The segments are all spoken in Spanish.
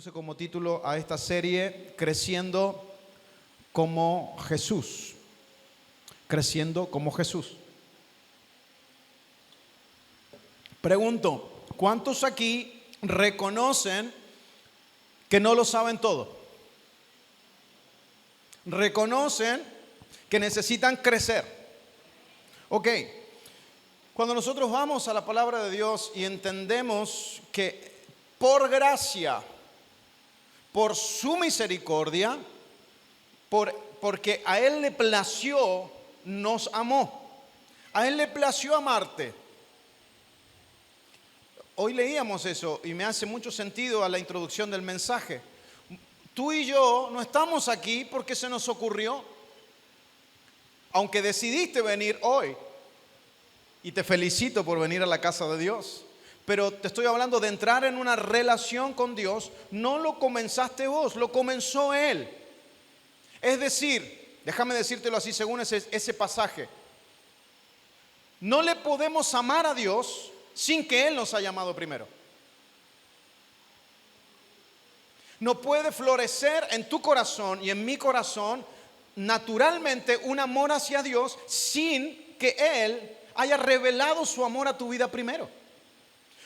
puse como título a esta serie Creciendo como Jesús. Creciendo como Jesús. Pregunto, ¿cuántos aquí reconocen que no lo saben todo? Reconocen que necesitan crecer. Ok, cuando nosotros vamos a la palabra de Dios y entendemos que por gracia, por su misericordia, porque a Él le plació, nos amó. A Él le plació amarte. Hoy leíamos eso y me hace mucho sentido a la introducción del mensaje. Tú y yo no estamos aquí porque se nos ocurrió, aunque decidiste venir hoy. Y te felicito por venir a la casa de Dios. Pero te estoy hablando de entrar en una relación con Dios. No lo comenzaste vos, lo comenzó Él. Es decir, déjame decírtelo así según ese pasaje. No le podemos amar a Dios sin que Él nos haya amado primero. No puede florecer en tu corazón y en mi corazón naturalmente un amor hacia Dios sin que Él haya revelado su amor a tu vida primero.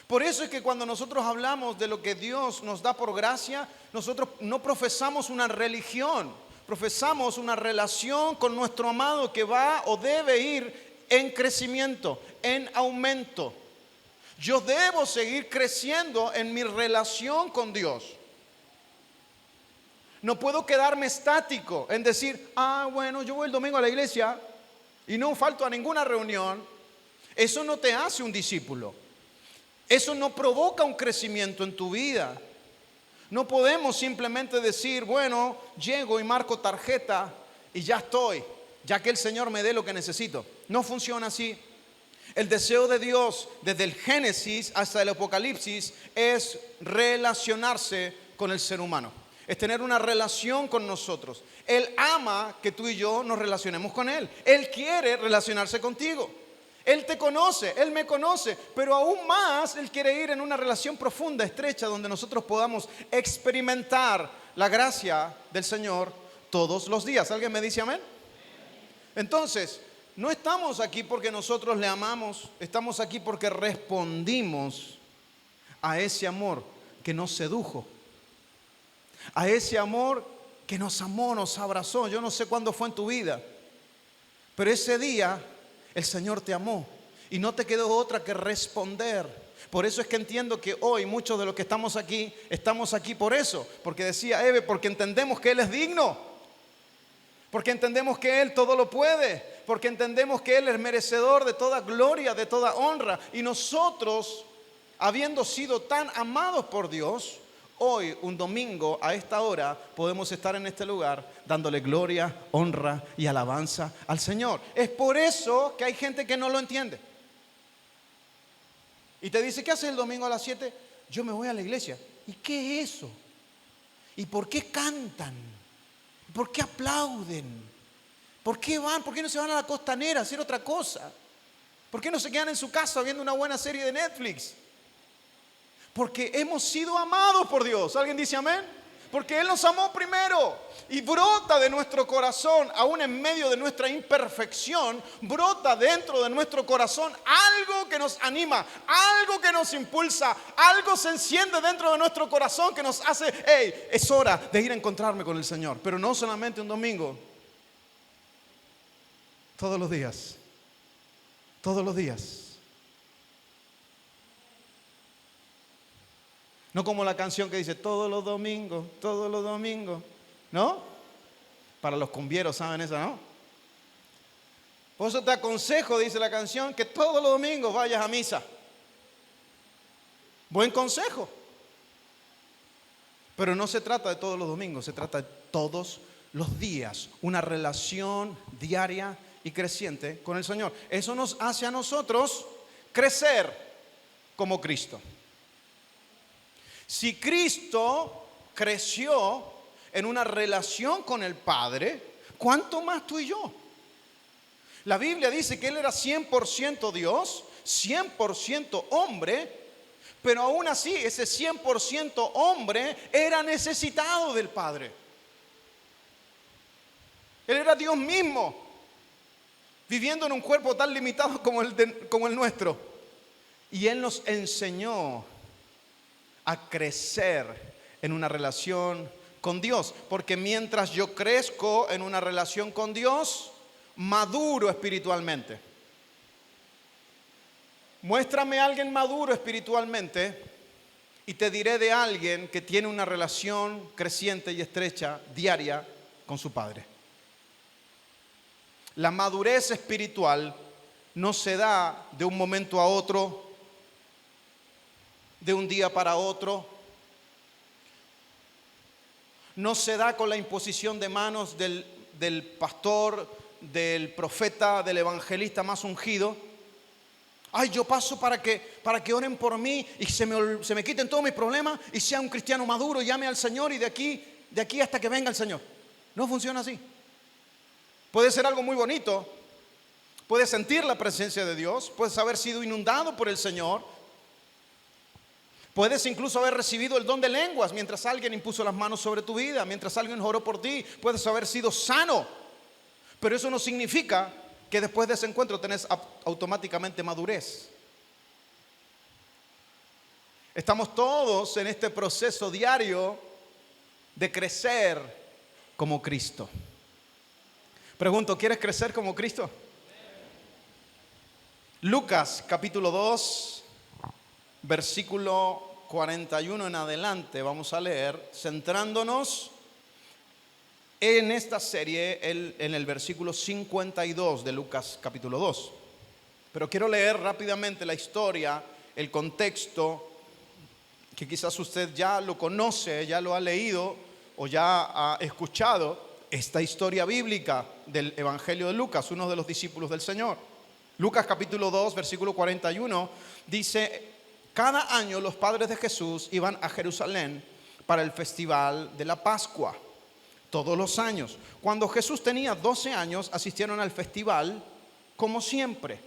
Por eso es que cuando nosotros hablamos de lo que Dios nos da por gracia, nosotros no profesamos una religión, profesamos una relación con nuestro amado que va o debe ir en crecimiento, en aumento. Yo debo seguir creciendo en mi relación con Dios. No puedo quedarme estático en decir, bueno, yo voy el domingo a la iglesia y no falto a ninguna reunión. Eso no te hace un discípulo. Eso no provoca un crecimiento en tu vida. No podemos simplemente decir, bueno, llego y marco tarjeta y ya estoy, ya que el Señor me dé lo que necesito. No funciona así. El deseo de Dios desde el Génesis hasta el Apocalipsis es relacionarse con el ser humano. Es tener una relación con nosotros. Él ama que tú y yo nos relacionemos con Él. Él quiere relacionarse contigo. Él te conoce, Él me conoce, pero aún más Él quiere ir en una relación profunda, estrecha, donde nosotros podamos experimentar la gracia del Señor todos los días. ¿Alguien me dice amén? Entonces, no estamos aquí porque nosotros le amamos, estamos aquí porque respondimos a ese amor que nos sedujo, a ese amor que nos amó, nos abrazó. Yo no sé cuándo fue en tu vida, pero ese día el Señor te amó y no te quedó otra que responder. Por eso es que entiendo que hoy muchos de los que estamos aquí por eso. Porque decía Eve, porque entendemos que Él es digno. Porque entendemos que Él todo lo puede. Porque entendemos que Él es merecedor de toda gloria, de toda honra. Y nosotros, habiendo sido tan amados por Dios, hoy, un domingo, a esta hora, podemos estar en este lugar dándole gloria, honra y alabanza al Señor. Es por eso que hay gente que no lo entiende. Y te dice, ¿qué haces el domingo a las 7? Yo me voy a la iglesia. ¿Y qué es eso? ¿Y por qué cantan? ¿Por qué aplauden? ¿Por qué van? ¿Por qué no se van a la costanera a hacer otra cosa? ¿Por qué no se quedan en su casa viendo una buena serie de Netflix? Porque hemos sido amados por Dios. ¿Alguien dice amén? Porque Él nos amó primero. Y brota de nuestro corazón, aún en medio de nuestra imperfección, brota dentro de nuestro corazón algo que nos anima, algo que nos impulsa, algo se enciende dentro de nuestro corazón que nos hace, es hora de ir a encontrarme con el Señor. Pero no solamente un domingo, todos los días. Todos los días. No como la canción que dice todos los domingos, ¿no? Para los cumbieros, ¿saben eso, no? Por eso te aconsejo, dice la canción, que todos los domingos vayas a misa. Buen consejo. Pero no se trata de todos los domingos, se trata de todos los días. Una relación diaria y creciente con el Señor. Eso nos hace a nosotros crecer como Cristo. Si Cristo creció en una relación con el Padre, ¿cuánto más tú y yo? La Biblia dice que Él era 100% Dios, 100% hombre, pero aún así ese 100% hombre era necesitado del Padre. Él era Dios mismo, viviendo en un cuerpo tan limitado como el nuestro. Y Él nos enseñó a crecer en una relación con Dios. Porque mientras yo crezco en una relación con Dios, maduro espiritualmente. Muéstrame a alguien maduro espiritualmente y te diré de alguien que tiene una relación creciente y estrecha, diaria, con su Padre. La madurez espiritual no se da de un momento a otro, de un día para otro. No se da con la imposición de manos del pastor, del profeta, del evangelista más ungido. Ay, yo paso para que oren por mí y se me quiten todos mis problemas y sea un cristiano maduro, llame al Señor y de aquí hasta que venga el Señor. No funciona así. Puede ser algo muy bonito, puedes sentir la presencia de Dios, puedes haber sido inundado por el Señor, puedes incluso haber recibido el don de lenguas mientras alguien impuso las manos sobre tu vida, mientras alguien oró por ti, puedes haber sido sano, pero eso no significa que después de ese encuentro tenés automáticamente madurez. Estamos todos en este proceso diario de crecer como Cristo. Pregunto, ¿quieres crecer como Cristo? Lucas capítulo 2, versículo 41 en adelante, vamos a leer, centrándonos en esta serie en el versículo 52 de Lucas capítulo 2. Pero quiero leer rápidamente la historia, el contexto, que quizás usted ya lo conoce, ya lo ha leído o ya ha escuchado. Esta historia bíblica del Evangelio de Lucas, uno de los discípulos del Señor. Lucas capítulo 2, versículo 41, dice: cada año los padres de Jesús iban a Jerusalén para el festival de la Pascua. Todos los años. Cuando Jesús tenía 12 años, asistieron al festival como siempre.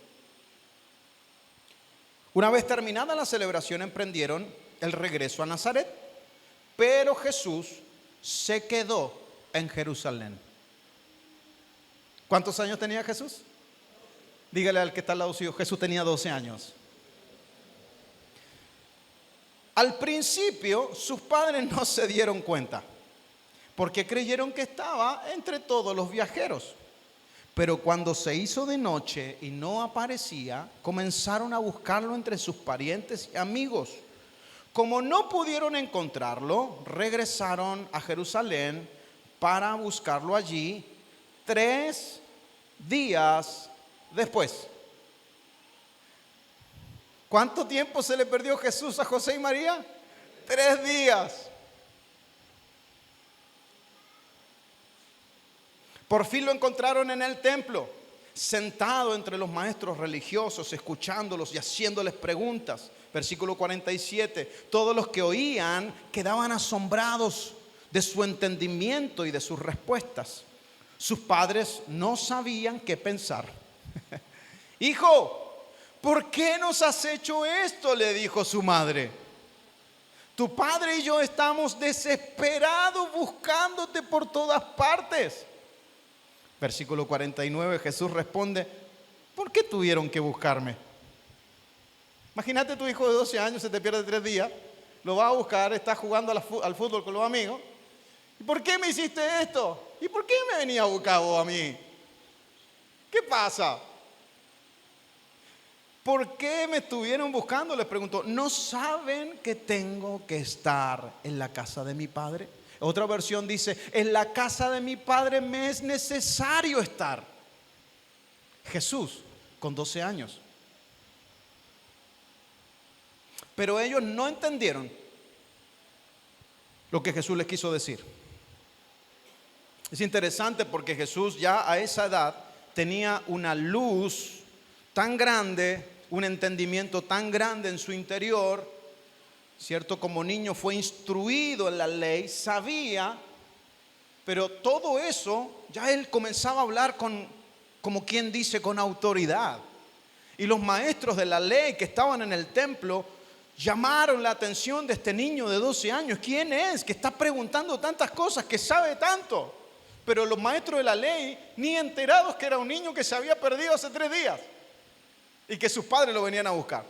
Una vez terminada la celebración, emprendieron el regreso a Nazaret. Pero Jesús se quedó en Jerusalén. ¿Cuántos años tenía Jesús? Dígale al que está al lado suyo: Jesús tenía 12 años. Al principio sus padres no se dieron cuenta, porque creyeron que estaba entre todos los viajeros. Pero cuando se hizo de noche y no aparecía, comenzaron a buscarlo entre sus parientes y amigos. Como no pudieron encontrarlo, regresaron a Jerusalén para buscarlo allí 3 días después. ¿Cuánto tiempo se le perdió Jesús a José y María? 3 días. Por fin lo encontraron en el templo, sentado entre los maestros religiosos, escuchándolos y haciéndoles preguntas. Versículo 47. Todos los que oían quedaban asombrados de su entendimiento y de sus respuestas. Sus padres no sabían qué pensar. Hijo, ¿por qué nos has hecho esto?, le dijo su madre. Tu padre y yo estamos desesperados buscándote por todas partes. Versículo 49, Jesús responde: ¿por qué tuvieron que buscarme? Imagínate, tu hijo de 12 años se te pierde 3 días, lo va a buscar, está jugando al fútbol con los amigos. ¿Y por qué me hiciste esto? ¿Y por qué me venía a buscar vos a mí? ¿Qué pasa? ¿Por qué me estuvieron buscando?, les preguntó. ¿No saben que tengo que estar en la casa de mi padre? Otra versión dice: en la casa de mi padre me es necesario estar. Jesús, con 12 años. Pero ellos no entendieron lo que Jesús les quiso decir. Es interesante porque Jesús ya a esa edad tenía una luz tan grande, un entendimiento tan grande en su interior, ¿cierto? Como niño fue instruido en la ley, sabía, pero todo eso ya él comenzaba a hablar como quien dice, con autoridad. Y los maestros de la ley que estaban en el templo llamaron la atención de este niño de 12 años. ¿Quién es que está preguntando tantas cosas, que sabe tanto? Pero los maestros de la ley, ni enterados que era un niño que se había perdido hace 3 días y que sus padres lo venían a buscar.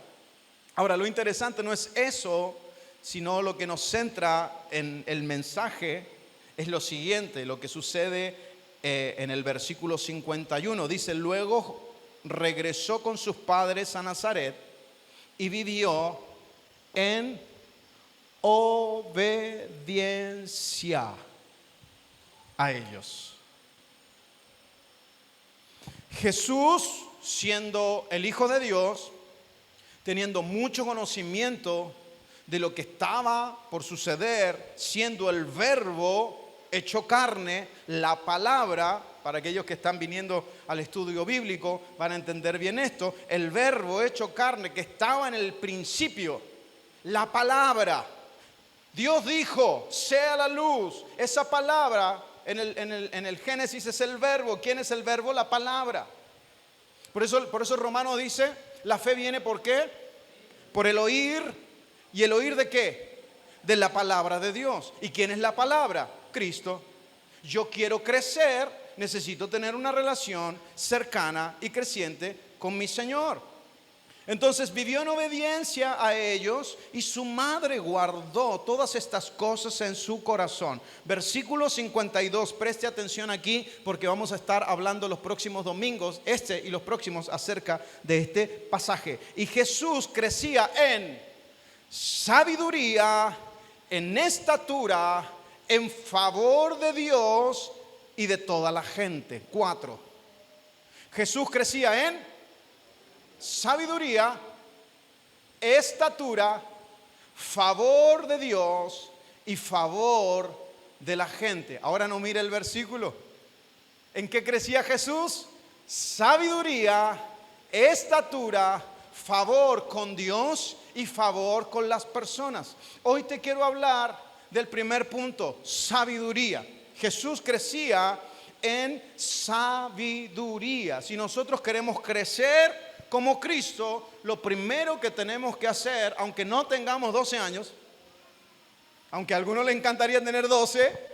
Ahora, lo interesante no es eso, sino lo que nos centra en el mensaje es lo siguiente, lo que sucede en el versículo 51. Dice, luego regresó con sus padres a Nazaret y vivió en obediencia a ellos. Jesús, siendo el Hijo de Dios, teniendo mucho conocimiento de lo que estaba por suceder, siendo el Verbo hecho carne, la palabra, para aquellos que están viniendo al estudio bíblico van a entender bien esto, el Verbo hecho carne que estaba en el principio, la palabra. Dios dijo, sea la luz. Esa palabra en el Génesis es el Verbo. ¿Quién es el Verbo? La palabra. Por eso Romano dice, la fe viene ¿por qué? Por el oír. ¿Y el oír de qué? De la palabra de Dios. ¿Y quién es la palabra? Cristo. Yo quiero crecer, necesito tener una relación cercana y creciente con mi Señor. Entonces vivió en obediencia a ellos y su madre guardó todas estas cosas en su corazón. Versículo 52, preste atención aquí porque vamos a estar hablando los próximos domingos, y los próximos, acerca de este pasaje. Y Jesús crecía en sabiduría, en estatura, en favor de Dios y de toda la gente. 4. Jesús crecía en sabiduría, estatura, favor de Dios y favor de la gente. Ahora no mire el versículo. ¿En qué crecía Jesús? Sabiduría, estatura, favor con Dios y favor con las personas. Hoy te quiero hablar del primer punto, sabiduría. Jesús crecía en sabiduría. Si nosotros queremos crecer como Cristo, lo primero que tenemos que hacer, aunque no tengamos 12 años, aunque a algunos les encantaría tener 12,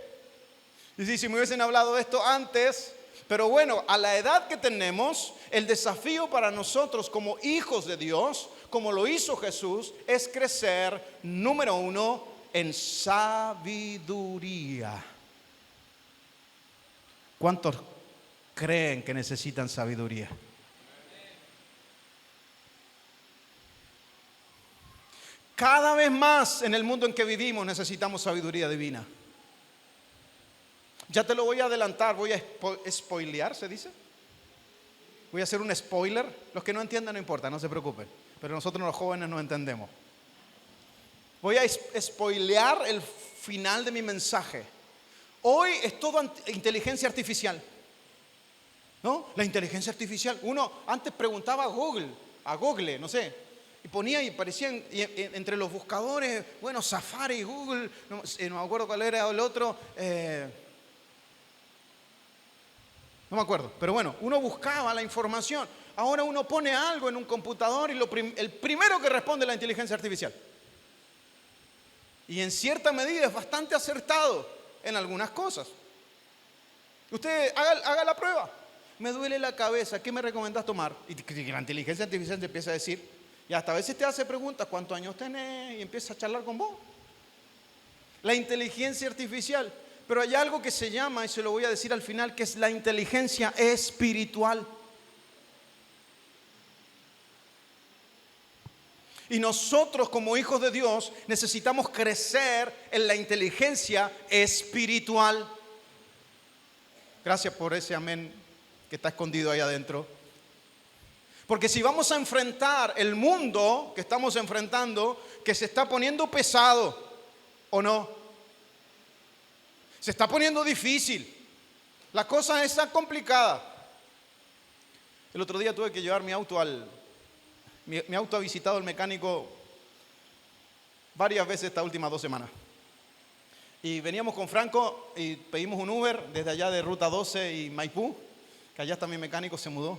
y si me hubiesen hablado de esto antes, pero bueno, a la edad que tenemos, el desafío para nosotros como hijos de Dios, como lo hizo Jesús, es crecer, número 1, en sabiduría. ¿Cuántos creen que necesitan sabiduría? Cada vez más en el mundo en que vivimos necesitamos sabiduría divina. Ya te lo voy a adelantar, voy a spoilear, ¿se dice? Voy a hacer un spoiler. Los que no entiendan no importa, no se preocupen. Pero nosotros los jóvenes no entendemos. Voy a spoilear el final de mi mensaje. Hoy es todo inteligencia artificial, ¿no? La inteligencia artificial. Uno antes preguntaba a Google, no sé, y ponía y aparecían entre los buscadores, bueno, Safari, Google, no me acuerdo cuál era el otro, no me acuerdo, pero bueno, uno buscaba la información. Ahora uno pone algo en un computador y el primero que responde es la inteligencia artificial. Y en cierta medida es bastante acertado en algunas cosas. Usted haga la prueba. Me duele la cabeza, ¿qué me recomendás tomar? Y la inteligencia artificial te empieza a decir, y hasta a veces te hace preguntas, ¿cuántos años tenés? Y empieza a charlar con vos. La inteligencia artificial. Pero hay algo que se llama, y se lo voy a decir al final, que es la inteligencia espiritual. Y nosotros como hijos de Dios necesitamos crecer en la inteligencia espiritual. Gracias por ese amén que está escondido ahí adentro. Porque si vamos a enfrentar el mundo que estamos enfrentando, que se está poniendo pesado, ¿o no? Se está poniendo difícil. La cosa está complicada. El otro día tuve que llevar mi auto Mi auto ha visitado el mecánico varias veces estas últimas 2 semanas. Y veníamos con Franco y pedimos un Uber desde allá de Ruta 12 y Maipú, que allá está mi mecánico, se mudó.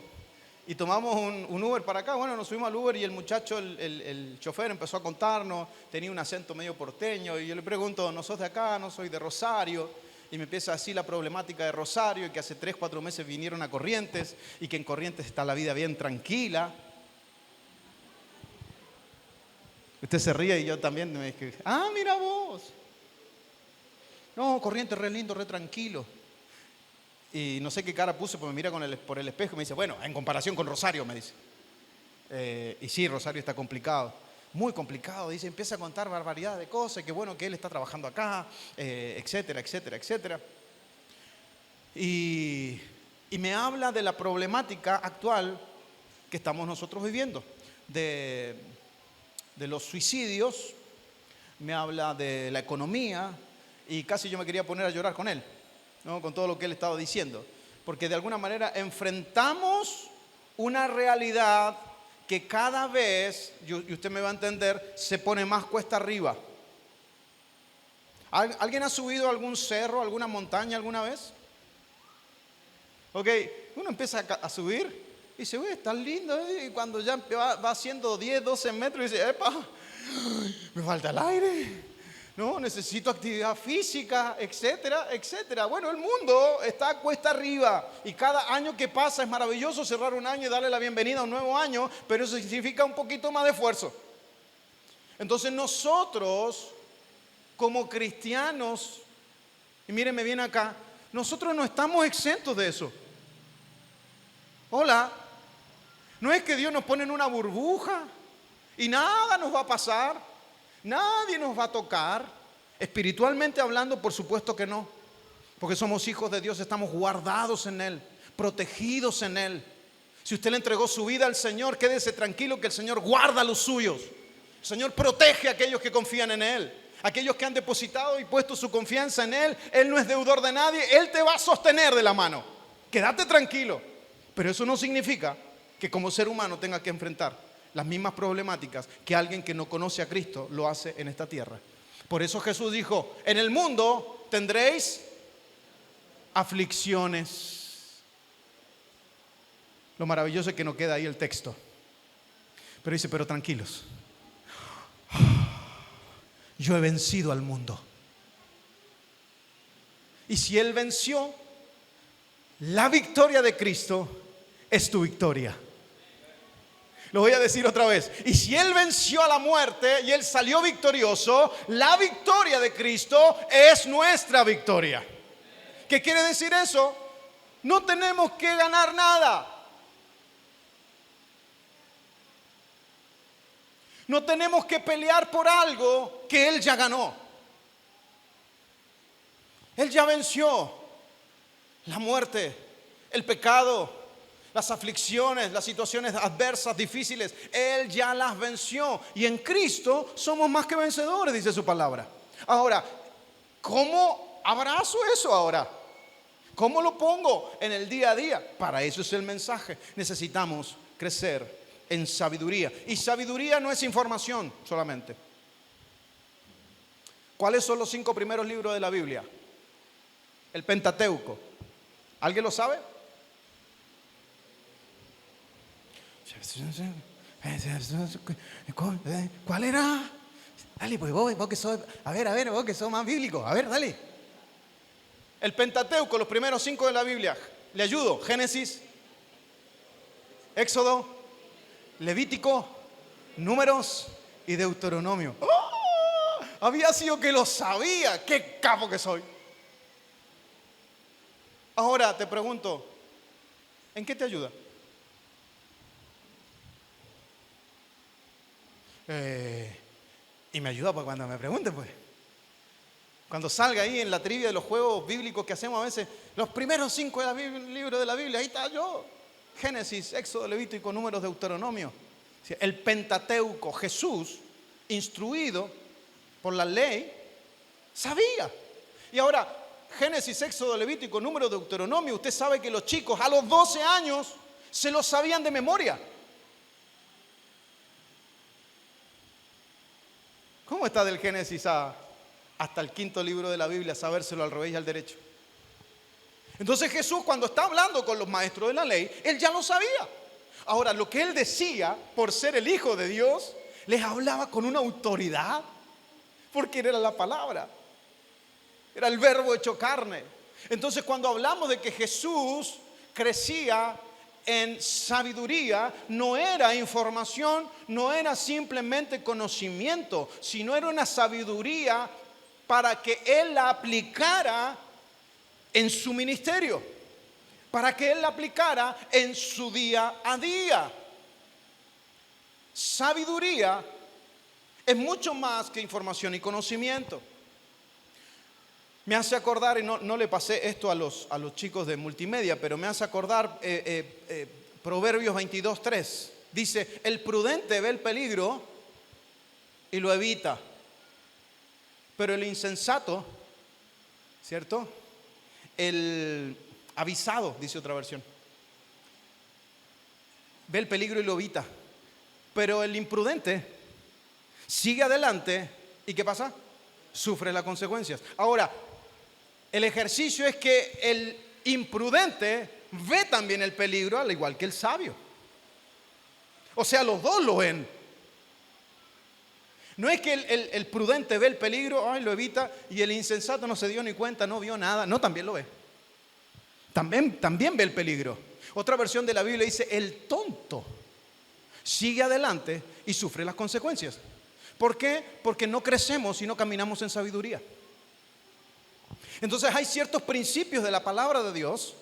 y tomamos un Uber para acá. Bueno, nos subimos al Uber y el muchacho, el chofer empezó a contarnos, tenía un acento medio porteño, y yo le pregunto, ¿no sos de acá? No, soy de Rosario. Y me empieza así la problemática de Rosario, y que hace 3, 4 meses vinieron a Corrientes, y que en Corrientes está la vida bien tranquila. Usted se ríe y yo también me dije, mira vos. No, Corrientes re lindo, re tranquilo. Y no sé qué cara puse, pues me mira por el espejo y me dice, bueno, en comparación con Rosario, me dice. Y sí, Rosario está complicado, muy complicado. Dice, empieza a contar barbaridad de cosas, que bueno que él está trabajando acá, etcétera, etcétera, etcétera. Y me habla de la problemática actual que estamos nosotros viviendo, de los suicidios, me habla de la economía, y casi yo me quería poner a llorar con él, ¿no? Con todo lo que él estaba diciendo, porque de alguna manera enfrentamos una realidad que cada vez, y usted me va a entender, se pone más cuesta arriba. ¿Alguien ha subido algún cerro, alguna montaña alguna vez? Ok, uno empieza a subir y dice, uy, está lindo, y cuando ya va haciendo 10, 12 metros, dice, epa, me falta el aire, no, necesito actividad física, etcétera, etcétera. Bueno, el mundo está cuesta arriba, y cada año que pasa es maravilloso cerrar un año y darle la bienvenida a un nuevo año, pero eso significa un poquito más de esfuerzo. Entonces nosotros, como cristianos, y mírenme bien acá, nosotros no estamos exentos de eso. Hola, no es que Dios nos pone en una burbuja y nada nos va a pasar, nadie nos va a tocar. Espiritualmente hablando, por supuesto que no, porque somos hijos de Dios, estamos guardados en Él, protegidos en Él. Si usted le entregó su vida al Señor, quédese tranquilo que el Señor guarda a los suyos. El Señor protege a aquellos que confían en Él. Aquellos que han depositado y puesto su confianza en Él, Él no es deudor de nadie, Él te va a sostener de la mano. Quédate tranquilo. Pero eso no significa que como ser humano tenga que enfrentar las mismas problemáticas que alguien que no conoce a Cristo lo hace en esta tierra. Por eso Jesús dijo, en el mundo tendréis aflicciones. Lo maravilloso es que no queda ahí el texto. Pero dice, pero tranquilos. Yo he vencido al mundo. Y si Él venció, la victoria de Cristo es tu victoria. Lo voy a decir otra vez. Y si Él venció a la muerte y Él salió victorioso, la victoria de Cristo es nuestra victoria. ¿Qué quiere decir eso? No tenemos que ganar nada. No tenemos que pelear por algo que Él ya ganó. Él ya venció la muerte, el pecado, las aflicciones, las situaciones adversas, difíciles. Él ya las venció. Y en Cristo somos más que vencedores, dice su palabra. Ahora, ¿cómo abrazo eso ahora? ¿Cómo lo pongo en el día a día? Para eso es el mensaje. Necesitamos crecer en sabiduría. Y sabiduría no es información solamente. ¿Cuáles son los 5 primeros libros de la Biblia? El Pentateuco. ¿Alguien lo sabe? ¿Cuál era? Dale, pues vos que sos, a ver, vos que sos más bíblico. A ver, dale. El Pentateuco, los primeros 5 de la Biblia. Le ayudo. Génesis, Éxodo, Levítico, Números y Deuteronomio. ¡Oh! Había sido que lo sabía. ¡Qué capo que soy! Ahora te pregunto, ¿en qué te ayuda? Y me ayuda pues cuando me pregunten, pues. Cuando salga ahí en la trivia de los juegos bíblicos que hacemos a veces, los primeros 5 libros de la Biblia, ahí está yo. Génesis, Éxodo, Levítico, Números, Deuteronomio. El Pentateuco. Jesús, instruido por la ley, sabía. Y ahora, Génesis, Éxodo, Levítico, Números, Deuteronomio, usted sabe que los chicos a los 12 años se los sabían de memoria. ¿Cómo está del Génesis hasta el 5.º libro de la Biblia, sabérselo al revés y al derecho? Entonces Jesús, cuando está hablando con los maestros de la ley, Él ya lo sabía. Ahora, lo que él decía, por ser el Hijo de Dios, les hablaba con una autoridad, porque era la palabra, era el verbo hecho carne. Entonces, cuando hablamos de que Jesús crecía en sabiduría, no era información, no era simplemente conocimiento, sino era una sabiduría para que él la aplicara en su ministerio, para que él la aplicara en su día a día. Sabiduría es mucho más que información y conocimiento. Me hace acordar, y no le pasé esto a los chicos de multimedia, pero me hace acordar Proverbios 22:3. Dice, el prudente ve el peligro y lo evita, pero el insensato, ¿cierto? El avisado, dice otra versión, ve el peligro y lo evita, pero el imprudente sigue adelante y ¿qué pasa? Sufre las consecuencias. Ahora, el ejercicio es que el imprudente ve también el peligro al igual que el sabio. O sea, los dos lo ven. No es que el prudente ve el peligro, lo evita, y el insensato no se dio ni cuenta, no vio nada. No, también lo ve. También ve el peligro. Otra versión de la Biblia dice, el tonto sigue adelante y sufre las consecuencias. ¿Por qué? Porque no crecemos y no caminamos en sabiduría. Entonces hay ciertos principios de la palabra de Dios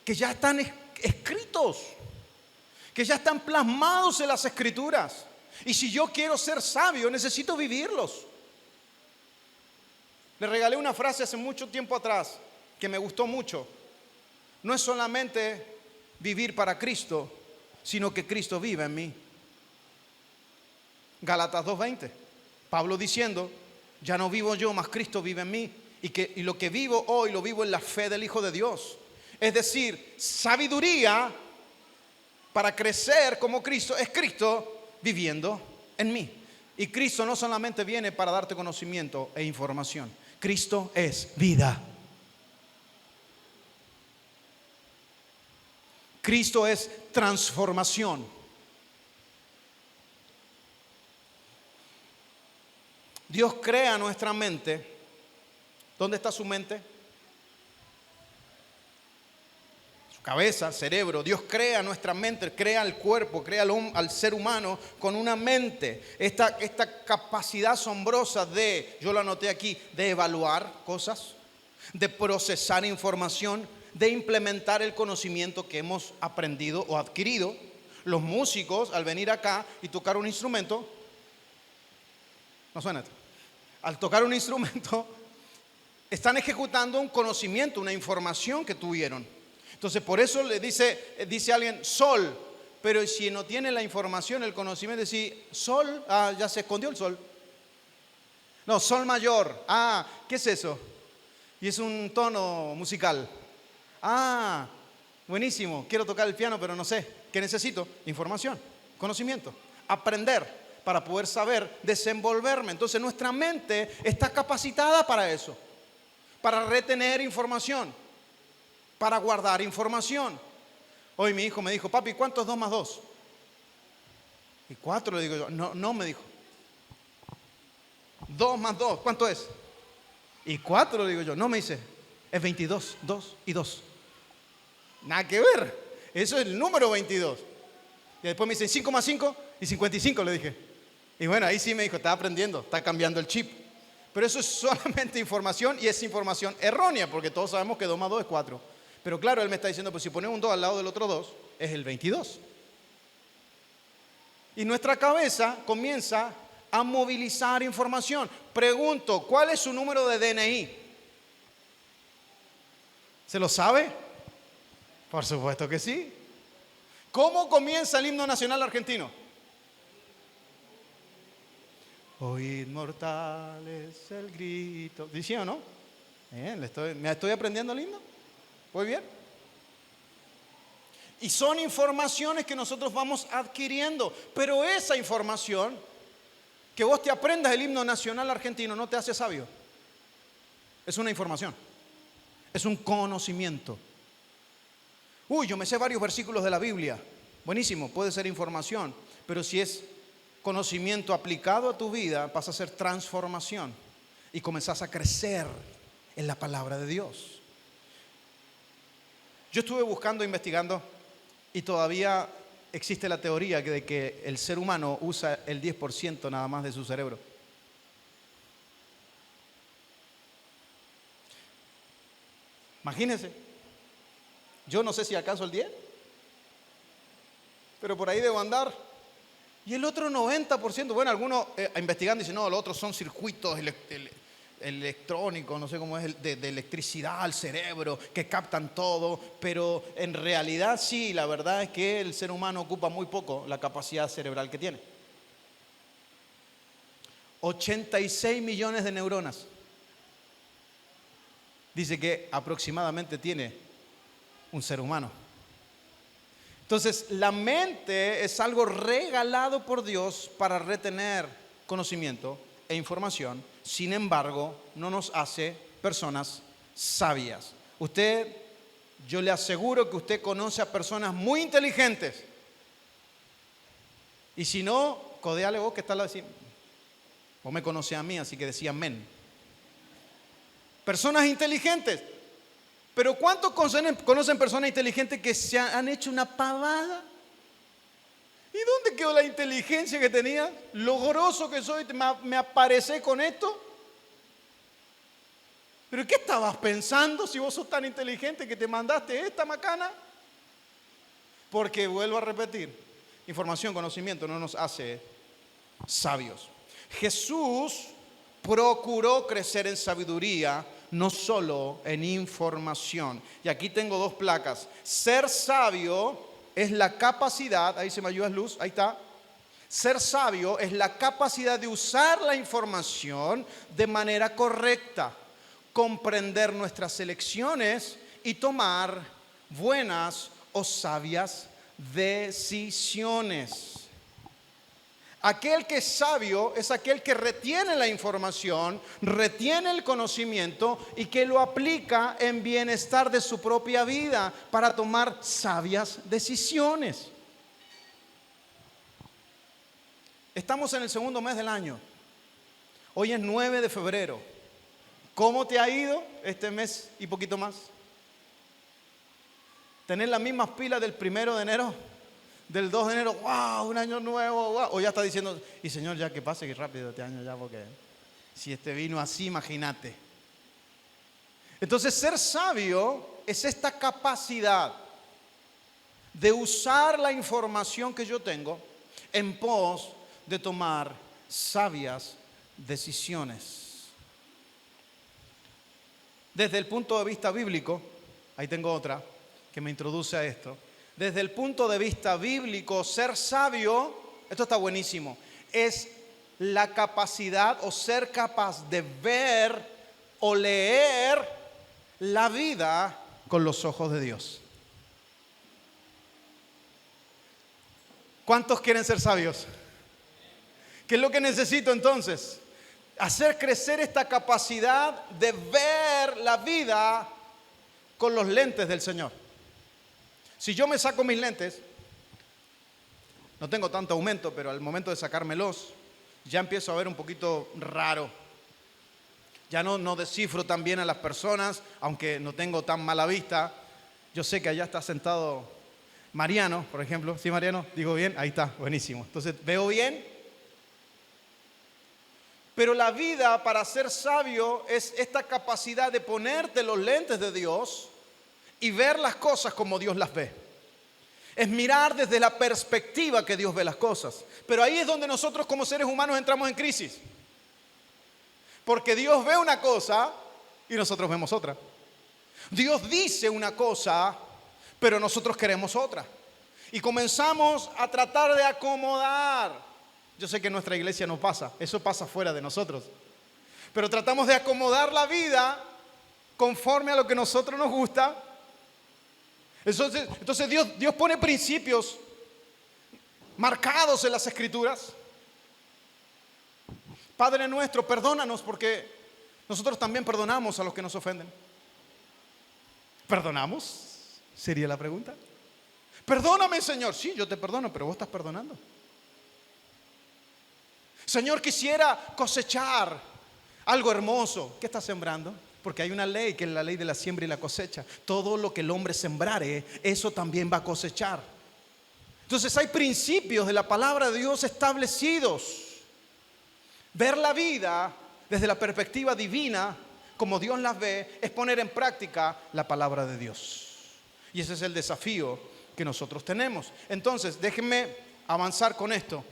que ya están escritos, que ya están plasmados en las escrituras. Y si yo quiero ser sabio, necesito vivirlos. Le regalé una frase hace mucho tiempo atrás que me gustó mucho. No es solamente vivir para Cristo, sino que Cristo vive en mí. Gálatas 2:20. Pablo diciendo, ya no vivo yo, mas Cristo vive en mí. Y lo que vivo hoy lo vivo en la fe del Hijo de Dios. Es decir, sabiduría para crecer como Cristo es Cristo viviendo en mí. Y Cristo no solamente viene para darte conocimiento e información. Cristo es vida. Cristo es transformación. Dios crea nuestra mente. ¿Dónde está su mente? Su cabeza, cerebro. Dios crea nuestra mente, crea el cuerpo, crea al ser humano con una mente. Esta capacidad asombrosa de, yo lo anoté aquí, de evaluar cosas, de procesar información, de implementar el conocimiento que hemos aprendido o adquirido. Los músicos, al venir acá y tocar un instrumento, no suena esto, al tocar un instrumento, están ejecutando un conocimiento, una información que tuvieron. Entonces, por eso le dice alguien sol, pero si no tiene la información, el conocimiento, decir sol, ya se escondió el sol. No, sol mayor. ¿Qué es eso? Y es un tono musical. Buenísimo, quiero tocar el piano, pero no sé. ¿Qué necesito? Información, conocimiento, aprender para poder saber desenvolverme. Entonces, nuestra mente está capacitada para eso. Para retener información, para guardar información. Hoy mi hijo me dijo, papi, ¿cuánto es 2 más 2? Y 4, le digo yo. No, me dijo. 2 más 2, ¿cuánto es? Y 4, le digo yo. No, me dice, es 22, 2 y 2. Nada que ver, eso es el número 22. Y después me dice, 5 más 5 y 55, le dije. Y bueno, ahí sí me dijo, está aprendiendo, está cambiando el chip. Pero eso es solamente información y es información errónea, porque todos sabemos que 2 más 2 es 4. Pero claro, él me está diciendo, pues si pones un 2 al lado del otro 2, es el 22. Y nuestra cabeza comienza a movilizar información. Pregunto, ¿cuál es su número de DNI? ¿Se lo sabe? Por supuesto que sí. ¿Cómo comienza el himno nacional argentino? Oíd mortales el grito. ¿Dice o no? ¿Me estoy aprendiendo el himno? Muy bien. Y son informaciones que nosotros vamos adquiriendo. Pero esa información, que vos te aprendas el himno nacional argentino, no te hace sabio. Es una información. Es un conocimiento. Yo me sé varios versículos de la Biblia. buenísimo, puede ser información, pero si es conocimiento aplicado a tu vida, pasa a ser transformación y comenzás a crecer en la palabra de Dios. Yo estuve buscando, investigando, y todavía existe la teoría de que el ser humano usa el 10% nada más de su cerebro. Imagínense, yo no sé si alcanzo el 10, pero por ahí debo andar. Y el otro 90%, bueno, algunos investigando dicen, no, los otros son circuitos electrónicos, no sé cómo es, de electricidad al cerebro, que captan todo, pero en realidad sí, la verdad es que el ser humano ocupa muy poco la capacidad cerebral que tiene. 86 millones de neuronas. Dice que aproximadamente tiene un ser humano. Entonces, la mente es algo regalado por Dios para retener conocimiento e información. Sin embargo, no nos hace personas sabias. Yo le aseguro que usted conoce a personas muy inteligentes. Y si no, codéale vos que está la vecina. Vos me conocés a mí, así que decía amén. Personas inteligentes. Pero ¿cuántos conocen personas inteligentes que se han hecho una pavada? ¿Y dónde quedó la inteligencia que tenía? Lo groso que soy, me aparecé con esto. ¿Pero qué estabas pensando si vos sos tan inteligente que te mandaste esta macana? Porque, vuelvo a repetir, información, conocimiento no nos hace sabios. Jesús procuró crecer en sabiduría, no solo en información. Y aquí tengo dos placas. Ser sabio es la capacidad, ahí se me ayuda luz, ahí está. Ser sabio es la capacidad de usar la información de manera correcta, comprender nuestras elecciones y tomar buenas o sabias decisiones. Aquel que es sabio es aquel que retiene la información, retiene el conocimiento y que lo aplica en bienestar de su propia vida para tomar sabias decisiones. Estamos en el segundo mes del año. Hoy es 9 de febrero. ¿Cómo te ha ido este mes y poquito más? ¿Tenés las mismas pilas del 1 de enero? Del 2 de enero, wow, un año nuevo, wow. O ya está diciendo, y Señor, ya que pase que rápido este año ya, porque si este vino así, imagínate. Entonces, ser sabio es esta capacidad de usar la información que yo tengo en pos de tomar sabias decisiones. Desde el punto de vista bíblico, ahí tengo otra que me introduce a esto. Desde el punto de vista bíblico, ser sabio, esto está buenísimo, es la capacidad o ser capaz de ver o leer la vida con los ojos de Dios. ¿Cuántos quieren ser sabios? ¿Qué es lo que necesito entonces? Hacer crecer esta capacidad de ver la vida con los lentes del Señor. Si yo me saco mis lentes, no tengo tanto aumento, pero al momento de sacármelos, ya empiezo a ver un poquito raro. Ya no descifro tan bien a las personas, aunque no tengo tan mala vista. Yo sé que allá está sentado Mariano, por ejemplo. ¿Sí, Mariano? ¿Digo bien? Ahí está, buenísimo. Entonces, ¿veo bien? Pero la vida, para ser sabio, es esta capacidad de ponerte los lentes de Dios y ver las cosas como Dios las ve. Es mirar desde la perspectiva que Dios ve las cosas. Pero ahí es donde nosotros como seres humanos entramos en crisis. Porque Dios ve una cosa y nosotros vemos otra. Dios dice una cosa, pero nosotros queremos otra. Y comenzamos a tratar de acomodar. Yo sé que en nuestra iglesia no pasa, eso pasa fuera de nosotros. Pero tratamos de acomodar la vida conforme a lo que a nosotros nos gusta. Entonces Dios pone principios marcados en las Escrituras. Padre nuestro, perdónanos porque nosotros también perdonamos a los que nos ofenden. ¿Perdonamos? Sería la pregunta. Perdóname, Señor. Sí, yo te perdono, pero vos estás perdonando. Señor, quisiera cosechar algo hermoso. ¿Qué estás sembrando? Porque hay una ley que es la ley de la siembra y la cosecha. Todo lo que el hombre sembrare, eso también va a cosechar. Entonces hay principios de la palabra de Dios establecidos. Ver la vida desde la perspectiva divina, como Dios las ve, es poner en práctica la palabra de Dios. Y ese es el desafío que nosotros tenemos. Entonces, déjenme avanzar con esto.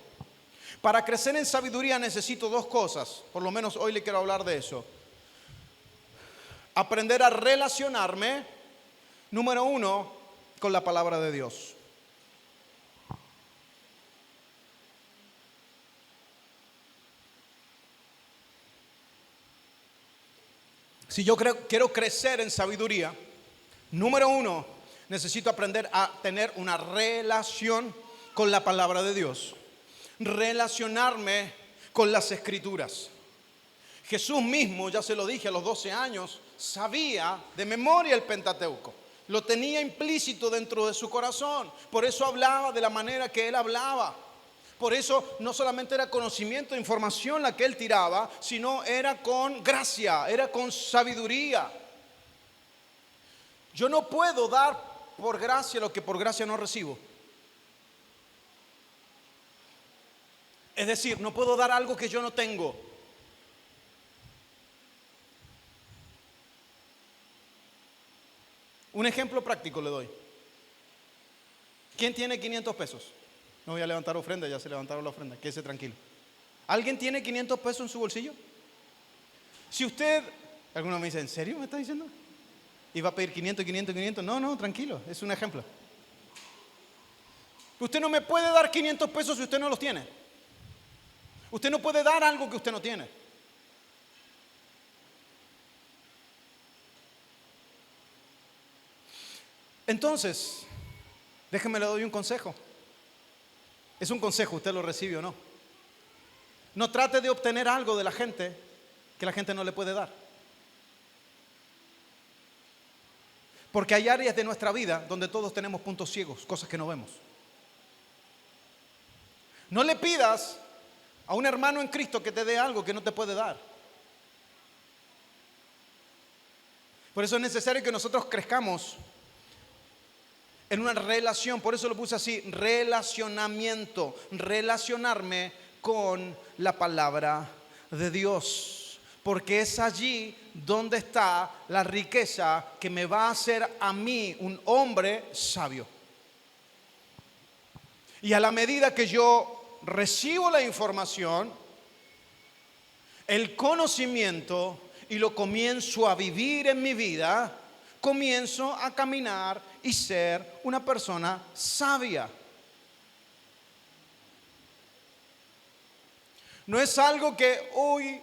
Para crecer en sabiduría necesito dos cosas. Por lo menos hoy le quiero hablar de eso. Aprender a relacionarme, número uno, con la palabra de Dios. Si yo quiero crecer en sabiduría, número uno, necesito aprender a tener una relación con la palabra de Dios. Relacionarme con las escrituras. Jesús mismo, ya se lo dije, a los 12 años, sabía de memoria el Pentateuco. Lo tenía implícito dentro de su corazón. Por eso hablaba de la manera que él hablaba. Por eso no solamente era conocimiento e información la que él tiraba, sino era con gracia, era con sabiduría. Yo no puedo dar por gracia lo que por gracia no recibo. Es decir, no puedo dar algo que yo no tengo. Un ejemplo práctico le doy. ¿Quién tiene 500 pesos? No voy a levantar ofrenda, ya se levantaron la ofrenda, quédese tranquilo. ¿Alguien tiene 500 pesos en su bolsillo? Si usted, alguno me dice, ¿en serio me está diciendo? ¿Y va a pedir 500, 500, 500? No, tranquilo, es un ejemplo. Usted no me puede dar 500 pesos si usted no los tiene. Usted no puede dar algo que usted no tiene. Entonces, déjeme le doy un consejo. Es un consejo, usted lo recibe o no. No trate de obtener algo de la gente que la gente no le puede dar. Porque hay áreas de nuestra vida donde todos tenemos puntos ciegos, cosas que no vemos. No le pidas a un hermano en Cristo que te dé algo que no te puede dar. Por eso es necesario que nosotros crezcamos en una relación. Por eso lo puse así, relacionamiento, relacionarme con la palabra de Dios. Porque es allí donde está la riqueza que me va a hacer a mí un hombre sabio. Y a la medida que yo recibo la información, el conocimiento, y lo comienzo a vivir en mi vida, comienzo a caminar y ser una persona sabia. No es algo que, uy,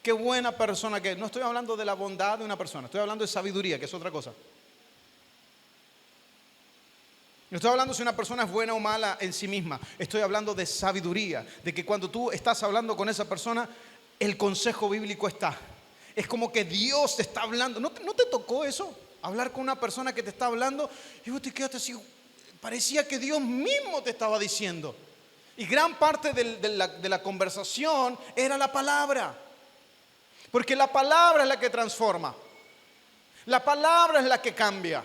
qué buena persona que es. No estoy hablando de la bondad de una persona, estoy hablando de sabiduría, que es otra cosa. No estoy hablando si una persona es buena o mala en sí misma. Estoy hablando de sabiduría, de que cuando tú estás hablando con esa persona, el consejo bíblico está. Es como que Dios te está hablando. ¿No te tocó eso? Hablar con una persona que te está hablando y vos te quedaste así. Parecía que Dios mismo te estaba diciendo. Y gran parte de la conversación era la palabra. Porque la palabra es la que transforma. La palabra es la que cambia.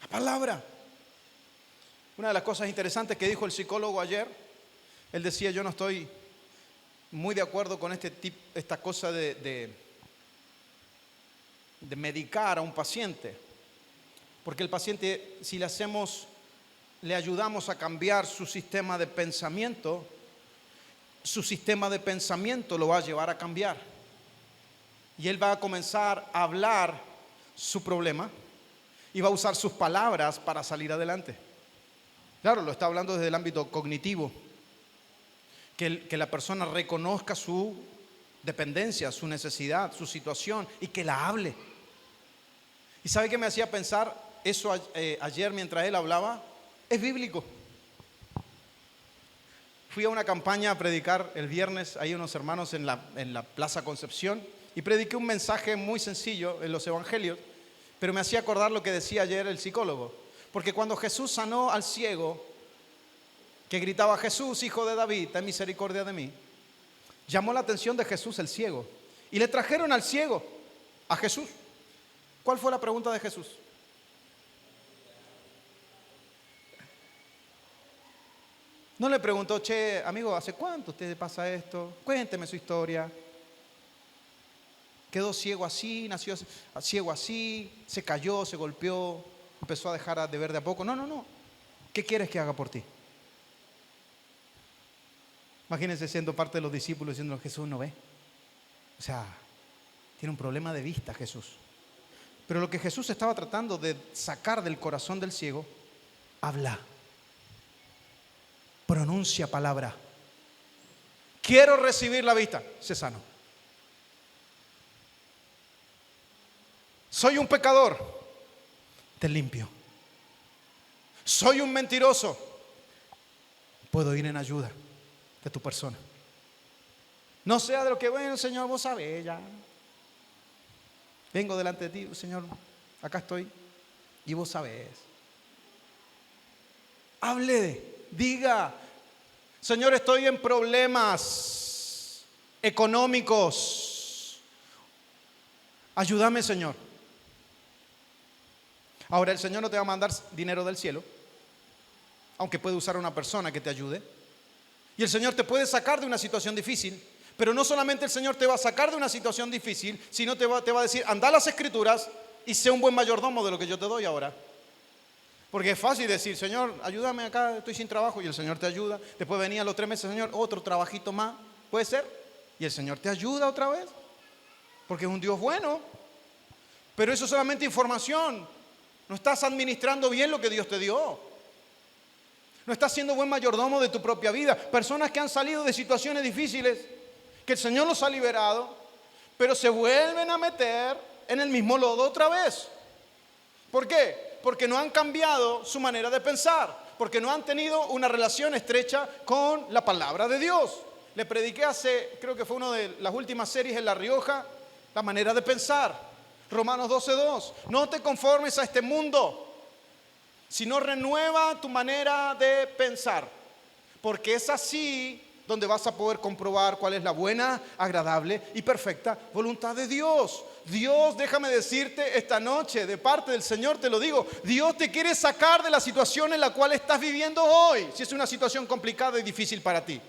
La palabra. Una de las cosas interesantes que dijo el psicólogo ayer, él decía, yo no estoy muy de acuerdo con esta cosa de medicar a un paciente. Porque el paciente, si le ayudamos a cambiar su sistema de pensamiento, su sistema de pensamiento lo va a llevar a cambiar. Y él va a comenzar a hablar su problema y va a usar sus palabras para salir adelante. Claro, lo está hablando desde el ámbito cognitivo. Que la persona reconozca su dependencia, su necesidad, su situación y que la hable. ¿Y sabe qué me hacía pensar eso ayer mientras él hablaba? Es bíblico. Fui a una campaña a predicar el viernes, hay unos hermanos en la Plaza Concepción, y prediqué un mensaje muy sencillo en los evangelios, Pero me hacía acordar lo que decía ayer el psicólogo. Porque cuando Jesús sanó al ciego, que gritaba: Jesús, hijo de David, ten misericordia de mí, llamó la atención de Jesús el ciego. Y le trajeron al ciego a Jesús. ¿Cuál fue la pregunta de Jesús? No le preguntó: che, amigo, ¿hace cuánto usted pasa esto? Cuénteme su historia. Quedó ciego así, nació ciego así, se cayó, se golpeó, empezó a dejar de ver de a poco. No. ¿Qué quieres que haga por ti? Imagínense siendo parte de los discípulos diciendo: Jesús no ve. O sea, tiene un problema de vista Jesús. Pero lo que Jesús estaba tratando de sacar del corazón del ciego: habla, pronuncia palabra. Quiero recibir la vista. Se sanó. Soy un pecador. Te limpio. Soy un mentiroso. Puedo ir en ayuda de tu persona. No sea de lo que, bueno, Señor, vos sabés ya. Vengo delante de ti, Señor, acá estoy y vos sabés. Hable, diga: Señor, estoy en problemas económicos. Ayúdame, Señor. Ahora, el Señor no te va a mandar dinero del cielo, aunque puede usar a una persona que te ayude. Y el Señor te puede sacar de una situación difícil. Pero no solamente el Señor te va a sacar de una situación difícil, sino te va a decir: anda a las Escrituras y sé un buen mayordomo de lo que yo te doy ahora. Porque es fácil decir: Señor, ayúdame acá, estoy sin trabajo, y el Señor te ayuda. Después venía a los 3 meses: Señor, otro trabajito más, ¿puede ser? Y el Señor te ayuda otra vez, porque es un Dios bueno. Pero eso es solamente información. No estás administrando bien lo que Dios te dio. No estás siendo buen mayordomo de tu propia vida. Personas que han salido de situaciones difíciles, que el Señor los ha liberado, pero se vuelven a meter en el mismo lodo otra vez. ¿Por qué? Porque no han cambiado su manera de pensar, porque no han tenido una relación estrecha con la palabra de Dios. Le prediqué creo que fue una de las últimas series en La Rioja, la manera de pensar. Romanos 12:2. No te conformes a este mundo, sino renueva tu manera de pensar, porque es así donde vas a poder comprobar cuál es la buena, agradable y perfecta voluntad de Dios. Dios, déjame decirte esta noche, de parte del Señor te lo digo, Dios te quiere sacar de la situación en la cual estás viviendo hoy, si es una situación complicada y difícil para ti.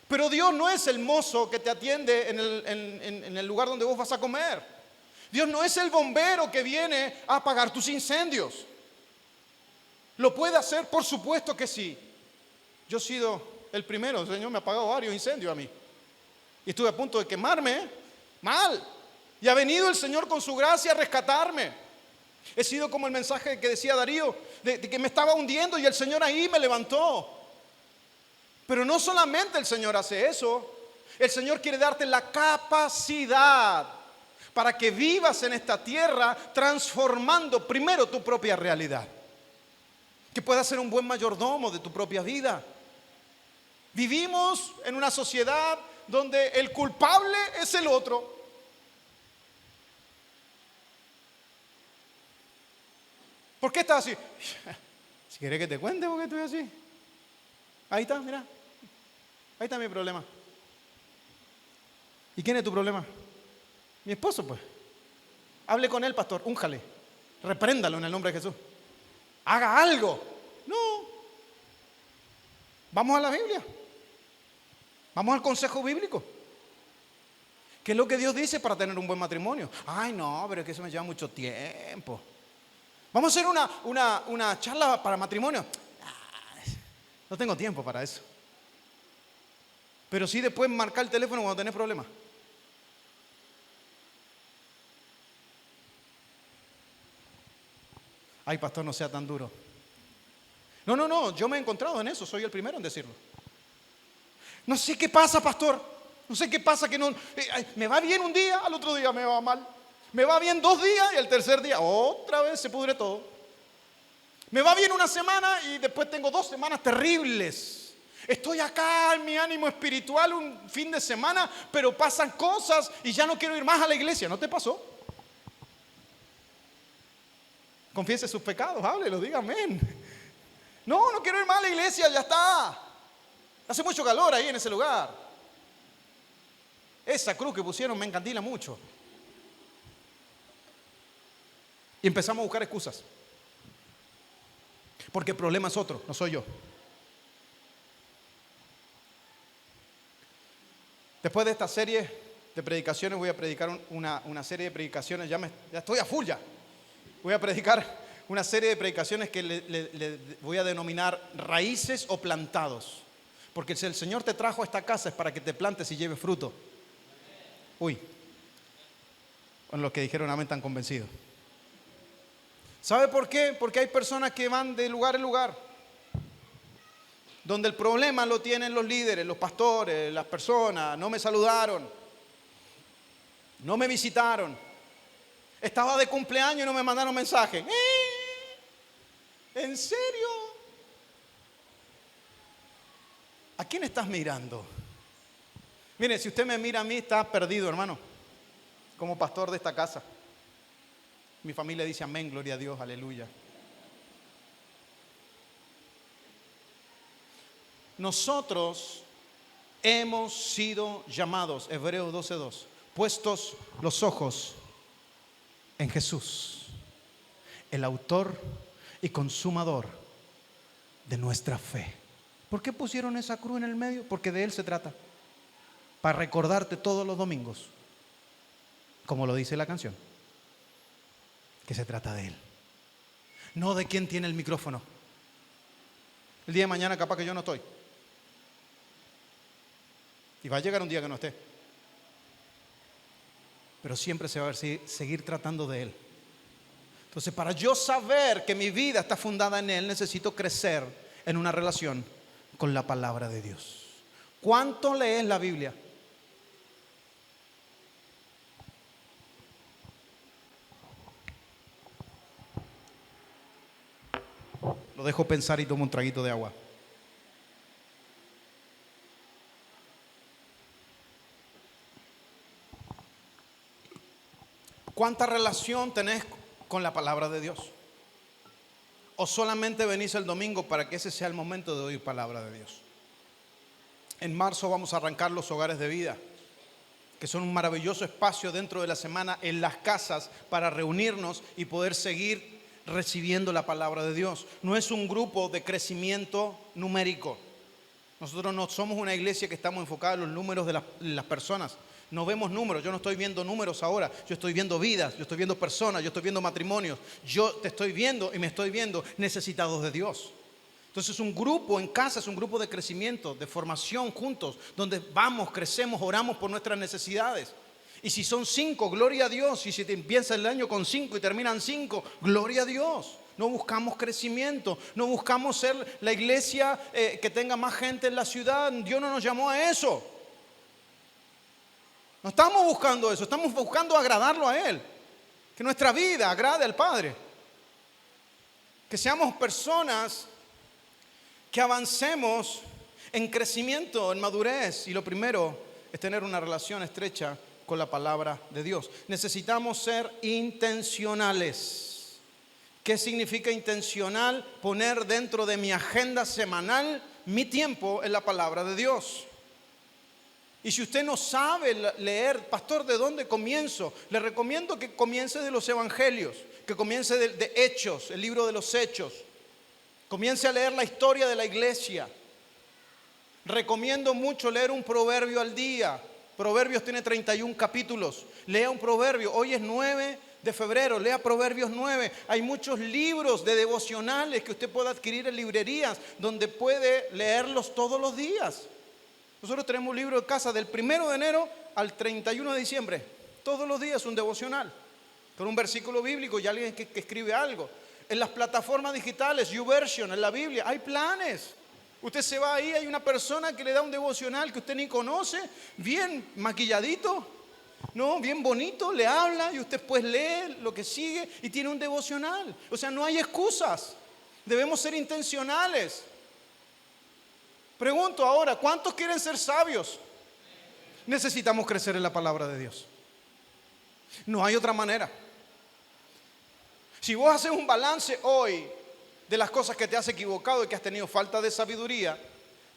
Pero Dios no es el mozo que te atiende en el lugar donde vos vas a comer. Dios no es el bombero que viene a apagar tus incendios. ¿Lo puede hacer? Por supuesto que sí. Yo he sido el primero, el Señor me ha apagado varios incendios a mí. Y estuve a punto de quemarme, mal. Y ha venido el Señor con su gracia a rescatarme. He sido como el mensaje que decía Darío, de que me estaba hundiendo y el Señor ahí me levantó. Pero no solamente el Señor hace eso, el Señor quiere darte la capacidad para que vivas en esta tierra transformando primero tu propia realidad. Que puedas ser un buen mayordomo de tu propia vida. Vivimos en una sociedad donde el culpable es el otro. ¿Por qué estás así? Si quieres que te cuente por qué estoy así. Ahí está, mira. Ahí está mi problema. ¿Y quién es tu problema? Mi esposo, pues. Hable con él, pastor, únjale. Repréndalo en el nombre de Jesús. Haga algo. No. Vamos a la Biblia. Vamos al consejo bíblico. ¿Qué es lo que Dios dice para tener un buen matrimonio? Ay, no, pero es que eso me lleva mucho tiempo. Vamos a hacer una charla para matrimonio. No tengo tiempo para eso. Pero sí después marcar el teléfono cuando tenés problemas. Ay, pastor, no sea tan duro. No, yo me he encontrado en eso, soy el primero en decirlo. No sé qué pasa, pastor. No sé qué pasa, que no. Me va bien un día, al otro día me va mal. Me va bien 2 días y el tercer día otra vez se pudre todo. Me va bien una semana y después tengo 2 semanas terribles. Estoy acá en mi ánimo espiritual un fin de semana, pero pasan cosas y ya no quiero ir más a la iglesia. ¿No te pasó? Confiese sus pecados, háblelo, diga amén. No, no quiero ir más a la iglesia, ya está. Hace mucho calor ahí en ese lugar. Esa cruz que pusieron me encandila mucho. Y empezamos a buscar excusas. Porque el problema es otro, no soy yo. Después de esta serie de predicaciones voy a predicar una serie de predicaciones. Ya estoy a full ya. Voy a predicar una serie de predicaciones que le voy a denominar raíces o plantados. Porque si el Señor te trajo a esta casa es para que te plantes y lleves fruto. Uy, con los que dijeron amén tan convencidos. ¿Sabe por qué? Porque hay personas que van de lugar en lugar, donde el problema lo tienen los líderes, los pastores, las personas. No me saludaron, no me visitaron, estaba de cumpleaños y no me mandaron mensaje. ¿En serio? ¿A quién estás mirando? Mire, si usted me mira a mí, está perdido, hermano, como pastor de esta casa. Mi familia dice amén, gloria a Dios, aleluya. Nosotros hemos sido llamados, Hebreos 12:2, puestos los ojos en Jesús, el autor y consumador de nuestra fe. ¿Por qué pusieron esa cruz en el medio? Porque de Él se trata. Para recordarte todos los domingos, como lo dice la canción, que se trata de Él, no de quién tiene el micrófono. El día de mañana capaz que yo no estoy, y va a llegar un día que no esté, pero siempre se va a seguir tratando de Él. Entonces, para yo saber que mi vida está fundada en Él, necesito crecer en una relación con la palabra de Dios. ¿Cuánto lees la Biblia? Lo dejo pensar y tomo un traguito de agua. ¿Cuánta relación tenés con la palabra de Dios? ¿O solamente venís el domingo para que ese sea el momento de oír palabra de Dios? En marzo vamos a arrancar los hogares de vida, que son un maravilloso espacio dentro de la semana en las casas para reunirnos y poder seguir recibiendo la palabra de Dios. No es un grupo de crecimiento numérico. Nosotros no somos una iglesia que estamos enfocados en los números de las personas. No vemos números. Yo no estoy viendo números ahora. Yo estoy viendo vidas, yo estoy viendo personas, yo estoy viendo matrimonios. Yo te estoy viendo y me estoy viendo necesitados de Dios. Entonces un grupo en casa es un grupo de crecimiento, de formación juntos, donde vamos, crecemos, oramos por nuestras necesidades. Y si son 5, gloria a Dios. Y si te empieza el año con 5 y terminan 5, gloria a Dios. No buscamos crecimiento, no buscamos ser la iglesia que tenga más gente en la ciudad. Dios no nos llamó a eso. No estamos buscando eso, estamos buscando agradarlo a Él. Que nuestra vida agrade al Padre. Que seamos personas que avancemos en crecimiento, en madurez. Y lo primero es tener una relación estrecha con la palabra de Dios. Necesitamos ser intencionales. ¿Qué significa intencional? Poner dentro de mi agenda semanal mi tiempo en la palabra de Dios. Y si usted no sabe leer, pastor, ¿de dónde comienzo? Le recomiendo que comience de los evangelios, que comience de Hechos, el libro de los Hechos. Comience a leer la historia de la iglesia. Recomiendo mucho leer un proverbio al día. Proverbios tiene 31 capítulos. Lea un proverbio. Hoy es 9 de febrero. Lea Proverbios 9. Hay muchos libros de devocionales que usted puede adquirir en librerías donde puede leerlos todos los días. Nosotros tenemos un libro de casa del 1 de enero al 31 de diciembre. Todos los días un devocional con un versículo bíblico y alguien que escribe algo. En las plataformas digitales, YouVersion, en la Biblia, hay planes. Usted se va ahí, hay una persona que le da un devocional que usted ni conoce, bien maquilladito, ¿no? Bien bonito, le habla y usted pues lee lo que sigue y tiene un devocional. O sea, no hay excusas. Debemos ser intencionales. Pregunto ahora, ¿cuántos quieren ser sabios? Necesitamos crecer en la palabra de Dios. No hay otra manera. Si vos haces un balance hoy de las cosas que te has equivocado y que has tenido falta de sabiduría,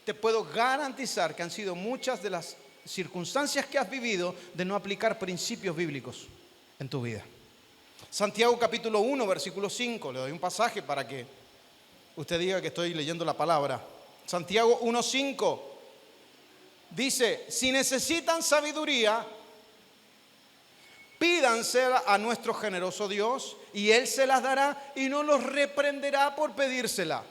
te puedo garantizar que han sido muchas de las circunstancias que has vivido de no aplicar principios bíblicos en tu vida. Santiago capítulo 1, versículo 5, le doy un pasaje para que usted diga que estoy leyendo la palabra. Santiago 1:5 dice: si necesitan sabiduría, pídansela a nuestro generoso Dios y Él se las dará y no los reprenderá por pedírsela.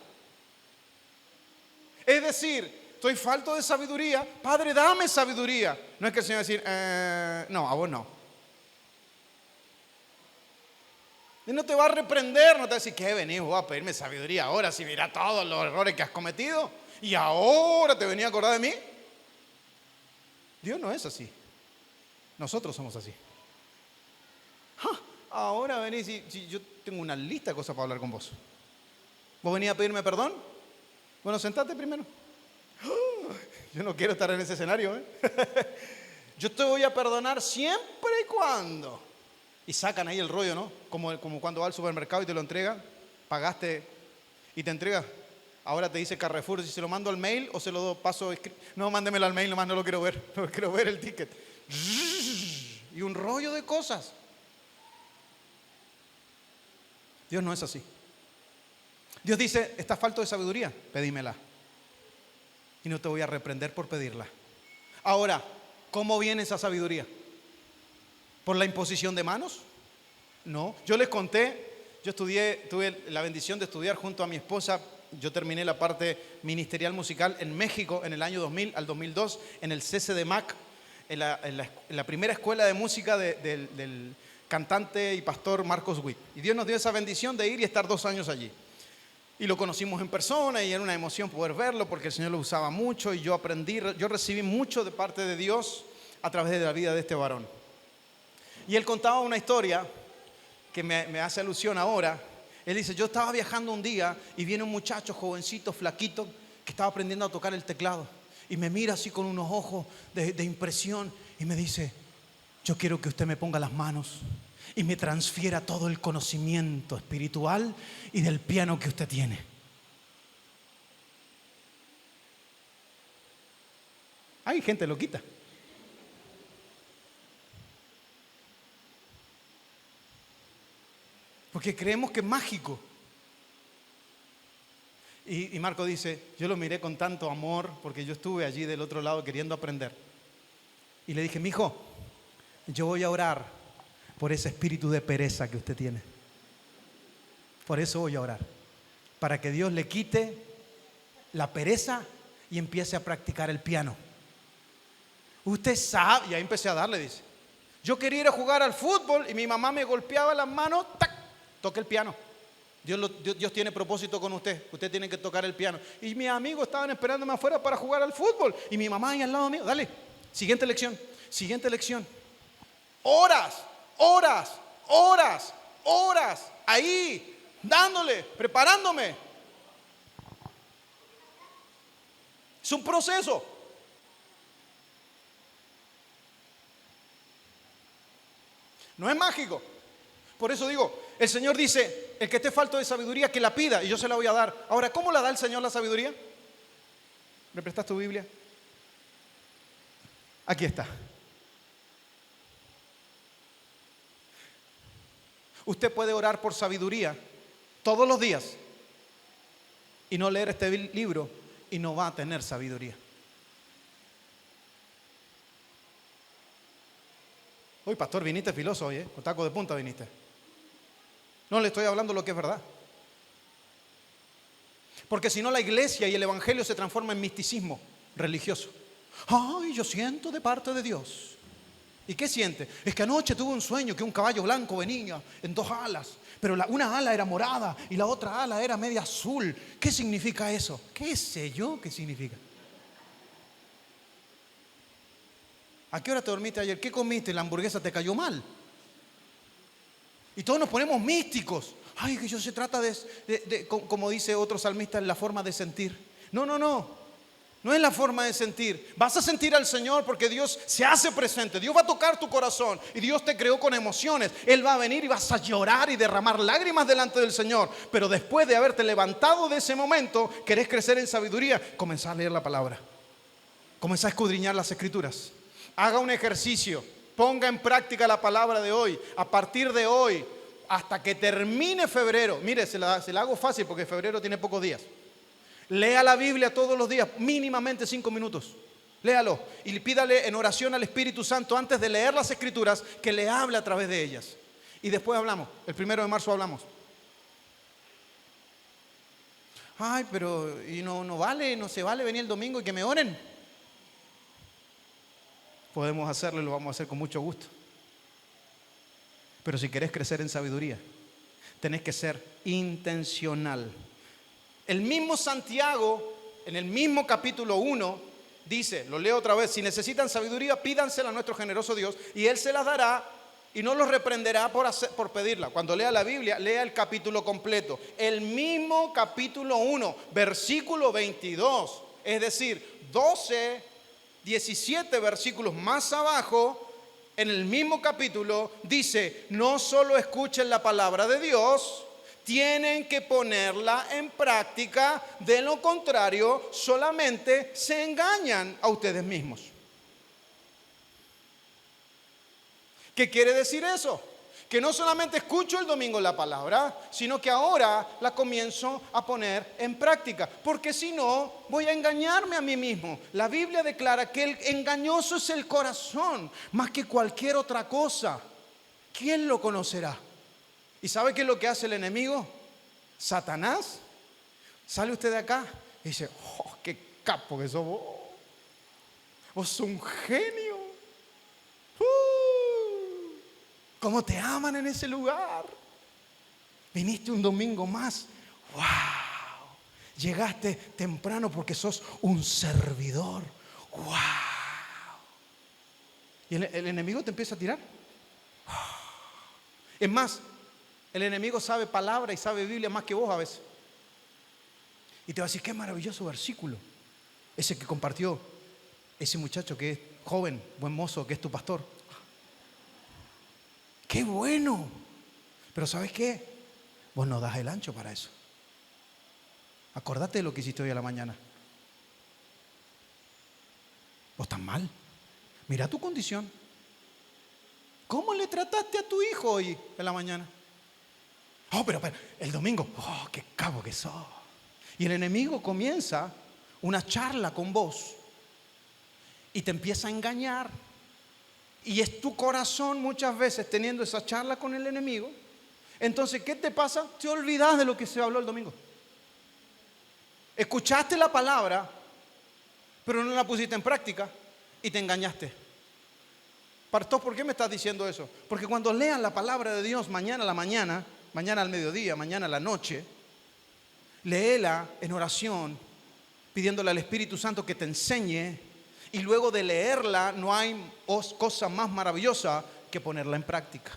Es decir, estoy falto de sabiduría, Padre, dame sabiduría. No es que el Señor va a decir, no, a vos no. Él no te va a reprender, no te va a decir, ¿qué venís vos a pedirme sabiduría ahora si mira todos los errores que has cometido? ¿Y ahora te venía a acordar de mí? Dios no es así. Nosotros somos así. Ahora venís y yo tengo una lista de cosas para hablar con vos. ¿Vos venís a pedirme perdón? Bueno, sentate primero. Yo no quiero estar en ese escenario, ¿eh? Yo te voy a perdonar siempre y cuando. Y sacan ahí el rollo, ¿no? Como cuando va al supermercado y te lo entrega, pagaste y te entrega. Ahora te dice Carrefour, si se lo mando al mail o se lo paso. No, mándemelo al mail, nomás no lo quiero ver. No quiero ver el ticket. Y un rollo de cosas. Dios no es así. Dios dice, ¿estás falto de sabiduría? Pedímela. Y no te voy a reprender por pedirla. Ahora, ¿cómo viene esa sabiduría? ¿Por la imposición de manos? No. Yo les conté, tuve la bendición de estudiar junto a mi esposa. Yo terminé la parte ministerial musical en México en el año 2000 al 2002 en el CCDMAC, en la primera escuela de música del cantante y pastor Marcos Witt. Y Dios nos dio esa bendición de ir y estar 2 años allí. Y lo conocimos en persona y era una emoción poder verlo porque el Señor lo usaba mucho y yo recibí mucho de parte de Dios a través de la vida de este varón. Y él contaba una historia que me hace alusión ahora. Él dice, yo estaba viajando un día y viene un muchacho jovencito, flaquito, que estaba aprendiendo a tocar el teclado. Y me mira así con unos ojos de impresión y me dice, yo quiero que usted me ponga las manos y me transfiera todo el conocimiento espiritual y del piano que usted tiene. Hay gente loquita. Porque creemos que es mágico. Y Marco dice, yo lo miré con tanto amor porque yo estuve allí del otro lado queriendo aprender. Y le dije, mijo, yo voy a orar por ese espíritu de pereza que usted tiene. Por eso voy a orar. Para que Dios le quite la pereza y empiece a practicar el piano. Usted sabe, y ahí empecé a darle, dice. Yo quería ir a jugar al fútbol y mi mamá me golpeaba las manos, ¡tac! Toque el piano. Dios tiene propósito con usted. Usted tiene que tocar el piano. Y mis amigos estaban esperándome afuera para jugar al fútbol. Y mi mamá ahí al lado mío. Dale, siguiente lección. Siguiente lección. Horas, horas, horas, horas. Ahí, dándole, preparándome. Es un proceso. No es mágico. Por eso digo, el Señor dice, el que esté falto de sabiduría, que la pida y yo se la voy a dar. Ahora, ¿cómo la da el Señor la sabiduría? ¿Me prestas tu Biblia? Aquí está. Usted puede orar por sabiduría todos los días y no leer este libro y no va a tener sabiduría. Hoy, pastor, viniste filoso hoy, con taco de punta viniste. No le estoy hablando lo que es verdad. Porque si no, la iglesia y el evangelio se transforma en misticismo religioso. Ay, yo siento de parte de Dios. ¿Y qué siente? Es que anoche tuve un sueño que un caballo blanco venía en 2 alas, pero una ala era morada y la otra ala era media azul. ¿Qué significa eso? ¿Qué sé yo qué significa? ¿A qué hora te dormiste ayer? ¿Qué comiste? ¿La hamburguesa te cayó mal? Y todos nos ponemos místicos. Ay, que eso se trata de como dice otro salmista, la forma de sentir. No, no, no. No es la forma de sentir. Vas a sentir al Señor porque Dios se hace presente. Dios va a tocar tu corazón y Dios te creó con emociones. Él va a venir y vas a llorar y derramar lágrimas delante del Señor. Pero después de haberte levantado de ese momento, querés crecer en sabiduría, comenzá a leer la palabra. Comenzá a escudriñar las Escrituras. Haga un ejercicio. Ponga en práctica la palabra de hoy. A partir de hoy, hasta que termine febrero. Mire, se la hago fácil porque febrero tiene pocos días. Lea la Biblia todos los días, mínimamente 5 minutos. Léalo y pídale en oración al Espíritu Santo antes de leer las Escrituras que le hable a través de ellas. Y después hablamos, el 1 de marzo hablamos. Ay, pero y no vale, no se vale venir el domingo y que me oren. Podemos hacerlo y lo vamos a hacer con mucho gusto. Pero si querés crecer en sabiduría, tenés que ser intencional. El mismo Santiago, en el mismo capítulo 1, dice, lo leo otra vez, si necesitan sabiduría, pídansela a nuestro generoso Dios y Él se las dará y no los reprenderá por pedirla. Cuando lea la Biblia, lea el capítulo completo. El mismo capítulo 1, versículo 22, es decir, 17 versículos más abajo, en el mismo capítulo, dice, no solo escuchen la palabra de Dios, tienen que ponerla en práctica, de lo contrario, solamente se engañan a ustedes mismos. ¿Qué quiere decir eso? Que no solamente escucho el domingo la palabra, sino que ahora la comienzo a poner en práctica, porque si no, voy a engañarme a mí mismo. La Biblia declara que el engañoso es el corazón, más que cualquier otra cosa. ¿Quién lo conocerá? ¿Y sabe qué es lo que hace el enemigo? Satanás. Sale usted de acá y dice, oh, qué capo que sos vos. Vos sos un genio. ¿Cómo te aman en ese lugar? Viniste un domingo más. ¡Wow! Llegaste temprano porque sos un servidor. ¡Wow! Y el enemigo te empieza a tirar. Es más, el enemigo sabe palabra y sabe Biblia más que vos a veces. Y te va a decir, qué maravilloso versículo. Ese que compartió ese muchacho que es joven, buen mozo, que es tu pastor. ¡Qué bueno! Pero ¿sabes qué? Vos no das el ancho para eso. Acordate de lo que hiciste hoy a la mañana. Vos estás mal. Mira tu condición. ¿Cómo le trataste a tu hijo hoy en la mañana? Oh, pero el domingo, oh, qué cabo que sos. Y el enemigo comienza una charla con vos y te empieza a engañar. Y es tu corazón muchas veces teniendo esa charla con el enemigo. Entonces, ¿qué te pasa? Te olvidas de lo que se habló el domingo. Escuchaste la palabra, pero no la pusiste en práctica y te engañaste. Pastor, ¿por qué me estás diciendo eso? Porque cuando lean la palabra de Dios mañana a la mañana, mañana al mediodía, mañana a la noche, léela en oración, pidiéndole al Espíritu Santo que te enseñe. Y luego de leerla, no hay cosa más maravillosa que ponerla en práctica.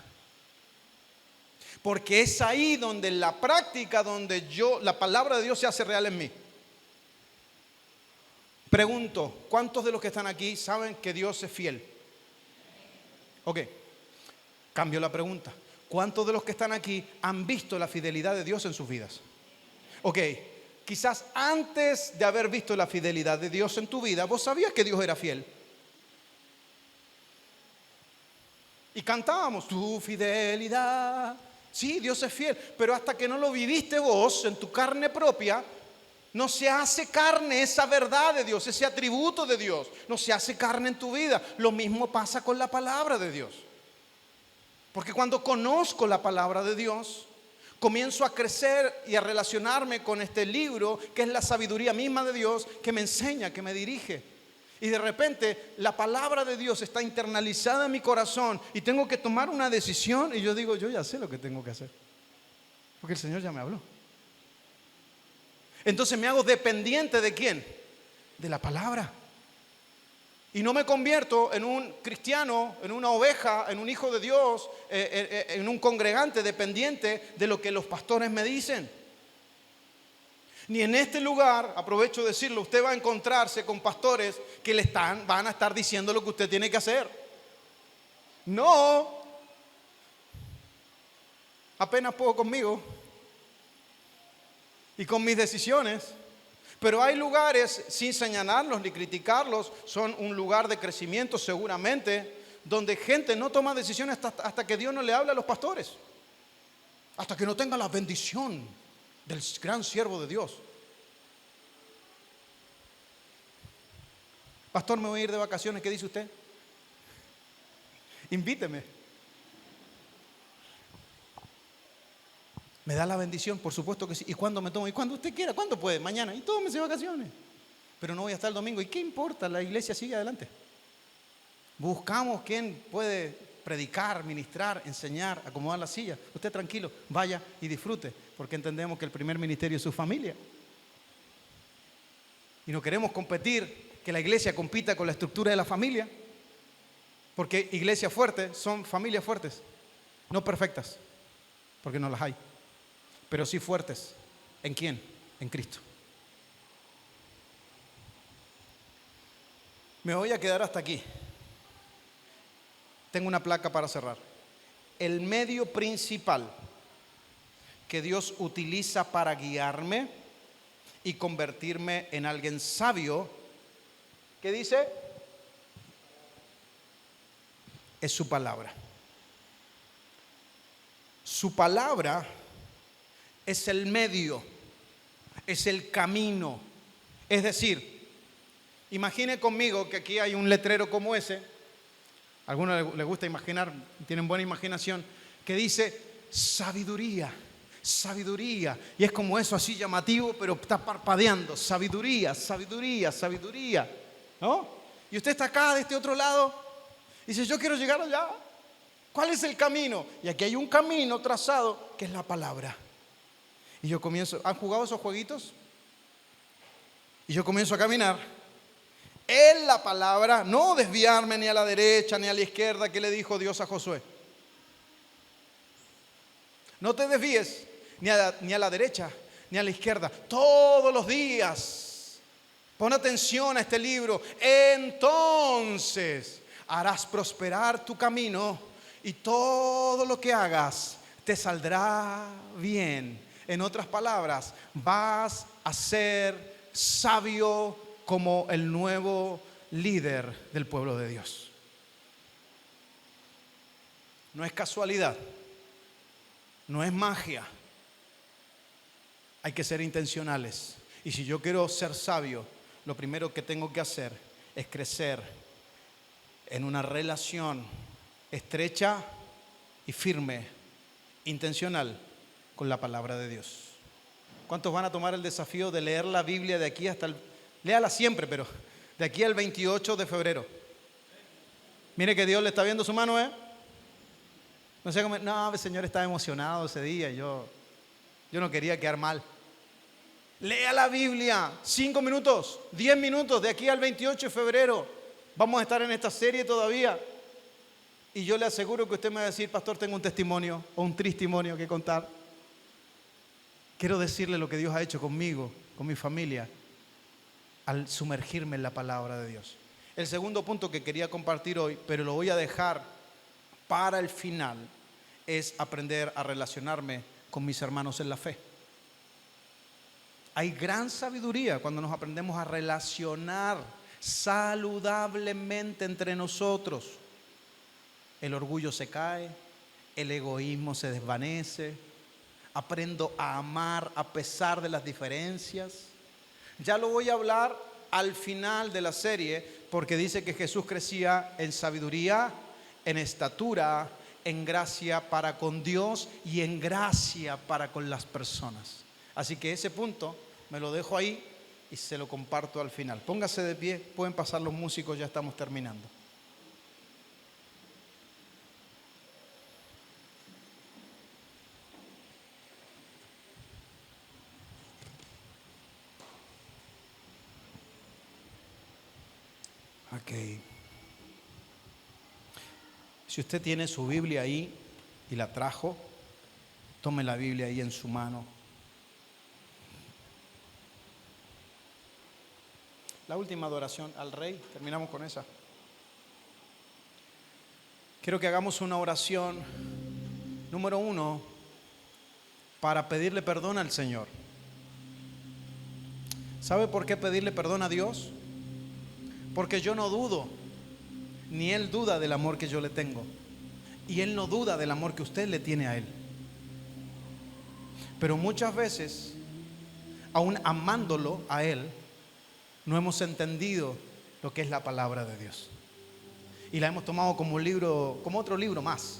Porque es ahí donde la práctica, donde la palabra de Dios se hace real en mí. Pregunto, ¿cuántos de los que están aquí saben que Dios es fiel? Ok, cambio la pregunta. ¿Cuántos de los que están aquí han visto la fidelidad de Dios en sus vidas? Ok, quizás antes de haber visto la fidelidad de Dios en tu vida, vos sabías que Dios era fiel. Y cantábamos, tu fidelidad. Sí, Dios es fiel, pero hasta que no lo viviste vos en tu carne propia, no se hace carne esa verdad de Dios, ese atributo de Dios. No se hace carne en tu vida. Lo mismo pasa con la palabra de Dios. Porque cuando conozco la palabra de Dios, comienzo a crecer y a relacionarme con este libro, que es la sabiduría misma de Dios, que me enseña, que me dirige. Y de repente la palabra de Dios está internalizada en mi corazón y tengo que tomar una decisión y yo digo, yo ya sé lo que tengo que hacer. Porque el Señor ya me habló. Entonces me hago dependiente ¿de quién? De la palabra. Y no me convierto en un cristiano, en una oveja, en un hijo de Dios, en un congregante dependiente de lo que los pastores me dicen. Ni en este lugar, aprovecho de decirlo, usted va a encontrarse con pastores que van a estar diciendo lo que usted tiene que hacer. No. Apenas puedo conmigo y con mis decisiones. Pero hay lugares, sin señalarlos ni criticarlos, son un lugar de crecimiento seguramente, donde gente no toma decisiones hasta que Dios no le habla a los pastores. Hasta que no tenga la bendición del gran siervo de Dios. Pastor, me voy a ir de vacaciones, ¿qué dice usted? Invíteme. ¿Me da la bendición? Por supuesto que sí. ¿Y cuándo me tomo? ¿Y cuando usted quiera? ¿Cuándo puede? Mañana. Y tómese de vacaciones. Pero no voy a estar el domingo. ¿Y qué importa? La iglesia sigue adelante. Buscamos quién puede predicar, ministrar, enseñar, acomodar la silla. Usted tranquilo, vaya y disfrute, porque entendemos que el primer ministerio es su familia. Y no queremos competir, que la iglesia compita con la estructura de la familia, porque iglesias fuertes son familias fuertes, no perfectas, porque no las hay, pero sí fuertes. ¿En quién? En Cristo. Me voy a quedar hasta aquí. Tengo una placa para cerrar. El medio principal que Dios utiliza para guiarme y convertirme en alguien sabio, ¿qué dice? Es su palabra. Su palabra es el medio, es el camino. Es decir, imagine conmigo que aquí hay un letrero como ese. A algunos les gusta imaginar, tienen buena imaginación, que dice sabiduría, sabiduría. Y es como eso así llamativo, pero está parpadeando. Sabiduría, sabiduría, sabiduría. ¿No? Y usted está acá de este otro lado y dice, yo quiero llegar allá. ¿Cuál es el camino? Y aquí hay un camino trazado que es la palabra. Y yo comienzo, ¿han jugado esos jueguitos? Y yo comienzo a caminar en la palabra, no desviarme ni a la derecha ni a la izquierda, que le dijo Dios a Josué. No te desvíes ni a la derecha ni a la izquierda. Todos los días, pon atención a este libro. Entonces harás prosperar tu camino y todo lo que hagas te saldrá bien. En otras palabras, vas a ser sabio como el nuevo líder del pueblo de Dios. No es casualidad, no es magia. Hay que ser intencionales. Y si yo quiero ser sabio, lo primero que tengo que hacer es crecer en una relación estrecha y firme, intencional, con la palabra de Dios. ¿Cuántos van a tomar el desafío de leer la Biblia de aquí hasta léala siempre, pero de aquí al 28 de febrero? Mire que Dios le está viendo su mano, ¿eh? No sé cómo, no, el Señor estaba emocionado ese día, yo no quería quedar mal. Lea la Biblia, 5 minutos, 10 minutos, de aquí al 28 de febrero. Vamos a estar en esta serie todavía. Y yo le aseguro que usted me va a decir, pastor, tengo un testimonio o un testimonio que contar. Quiero decirle lo que Dios ha hecho conmigo, con mi familia, al sumergirme en la palabra de Dios. El segundo punto que quería compartir hoy, pero lo voy a dejar para el final, es aprender a relacionarme con mis hermanos en la fe. Hay gran sabiduría cuando nos aprendemos a relacionar saludablemente entre nosotros. El orgullo se cae, el egoísmo se desvanece, aprendo a amar a pesar de las diferencias. Ya lo voy a hablar al final de la serie, porque dice que Jesús crecía en sabiduría, en estatura, en gracia para con Dios y en gracia para con las personas. Así que ese punto me lo dejo ahí y se lo comparto al final. Póngase de pie, pueden pasar los músicos, ya estamos terminando. Ok. Si usted tiene su Biblia ahí y la trajo, tome la Biblia ahí en su mano. La última adoración al Rey, terminamos con esa. Quiero que hagamos una oración, número 1, para pedirle perdón al Señor. ¿Sabe por qué pedirle perdón a Dios? Porque yo no dudo, ni Él duda del amor que yo le tengo, y Él no duda del amor que usted le tiene a Él. Pero muchas veces, aún amándolo a Él, no hemos entendido lo que es la palabra de Dios. Y la hemos tomado como un libro, como otro libro más.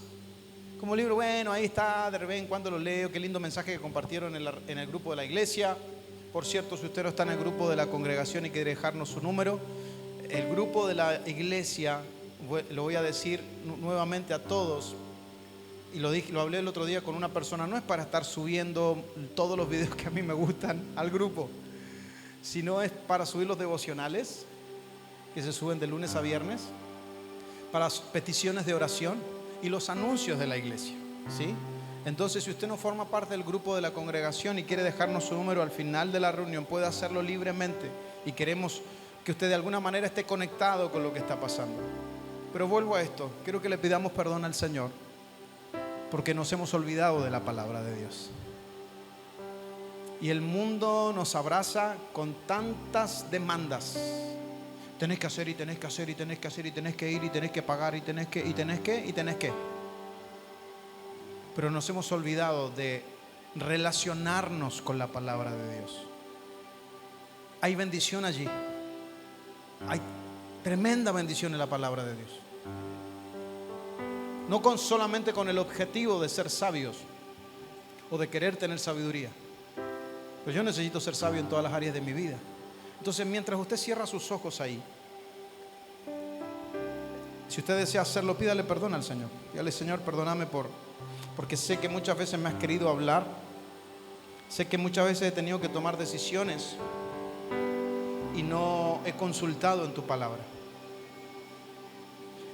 Como un libro, bueno, ahí está, de vez en cuando lo leo, qué lindo mensaje que compartieron en el grupo de la iglesia. Por cierto, si usted no está en el grupo de la congregación y quiere dejarnos su número, el grupo de la iglesia, lo voy a decir nuevamente a todos, y lo hablé el otro día con una persona, no es para estar subiendo todos los videos que a mí me gustan al grupo, sino es para subir los devocionales que se suben de lunes a viernes, para peticiones de oración y los anuncios de la iglesia, ¿sí? Entonces, si usted no forma parte del grupo de la congregación y quiere dejarnos su número al final de la reunión, puede hacerlo libremente, y queremos que usted de alguna manera esté conectado con lo que está pasando. Pero vuelvo a esto, quiero que le pidamos perdón al Señor porque nos hemos olvidado de la palabra de Dios. Y el mundo nos abraza con tantas demandas. Tenés que hacer, y tenés que hacer, y tenés que hacer, y tenés que ir, y tenés que pagar, y tenés que, y tenés que, y tenés que. Pero nos hemos olvidado de relacionarnos con la palabra de Dios. Hay bendición allí. Hay tremenda bendición en la palabra de Dios. No solamente con el objetivo de ser sabios o de querer tener sabiduría. Pero yo necesito ser sabio en todas las áreas de mi vida. Entonces, mientras usted cierra sus ojos ahí, si usted desea hacerlo, pídale perdón al Señor. Dígale: Señor, perdóname porque sé que muchas veces me has querido hablar. Sé que muchas veces he tenido que tomar decisiones y no he consultado en tu palabra.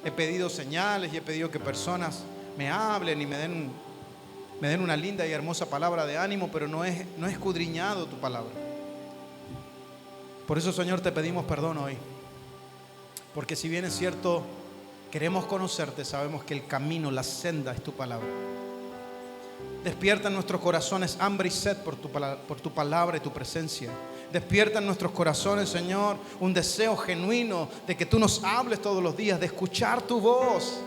He pedido señales y he pedido que personas me hablen y me den una linda y hermosa palabra de ánimo, pero no he escudriñado tu palabra. Por eso, Señor, te pedimos perdón hoy, porque si bien es cierto, queremos conocerte, sabemos que el camino, la senda es tu palabra. Despierta en nuestros corazones hambre y sed por tu palabra y tu presencia. Despierta en nuestros corazones, Señor, un deseo genuino de que tú nos hables todos los días, de escuchar tu voz.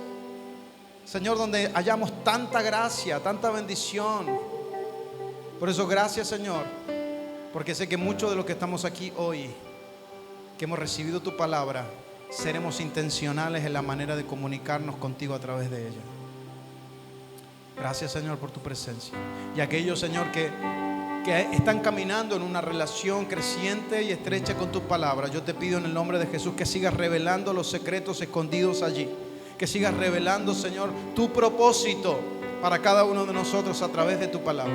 Señor, donde hallamos tanta gracia, tanta bendición. Por eso, gracias, Señor, porque sé que muchos de los que estamos aquí hoy, que hemos recibido tu palabra, seremos intencionales en la manera de comunicarnos contigo a través de ella. Gracias, Señor, por tu presencia. Y aquellos, Señor, que están caminando en una relación creciente y estrecha con tu palabra, yo te pido en el nombre de Jesús que sigas revelando los secretos escondidos allí. Que sigas revelando, Señor, tu propósito para cada uno de nosotros a través de tu palabra.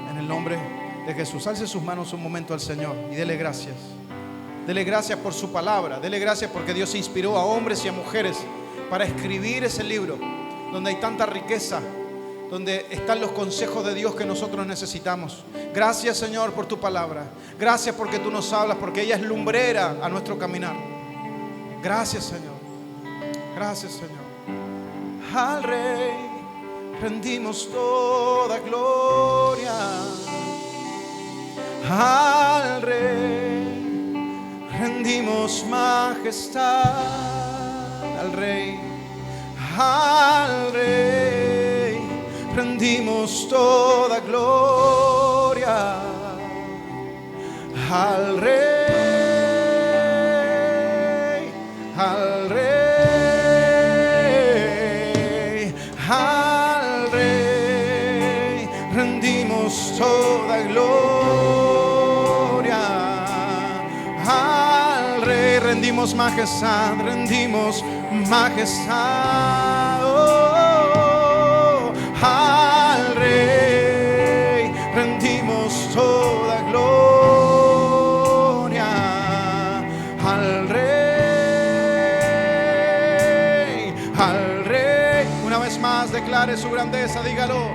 En el nombre de Jesús, alce sus manos un momento al Señor y dele gracias. Dele gracias por su palabra. Dele gracias porque Dios inspiró a hombres y a mujeres para escribir ese libro donde hay tanta riqueza, donde están los consejos de Dios que nosotros necesitamos. Gracias, Señor, por tu palabra. Gracias porque tú nos hablas, porque ella es lumbrera a nuestro caminar. Gracias, Señor. Gracias, Señor. Al Rey rendimos toda gloria. Al Rey rendimos majestad. Al Rey rendimos toda gloria. Al Rey rendimos toda gloria. Al Rey rendimos majestad, rendimos majestad. Oh, al Rey rendimos toda gloria. Al Rey. Una vez más declare su grandeza, dígalo.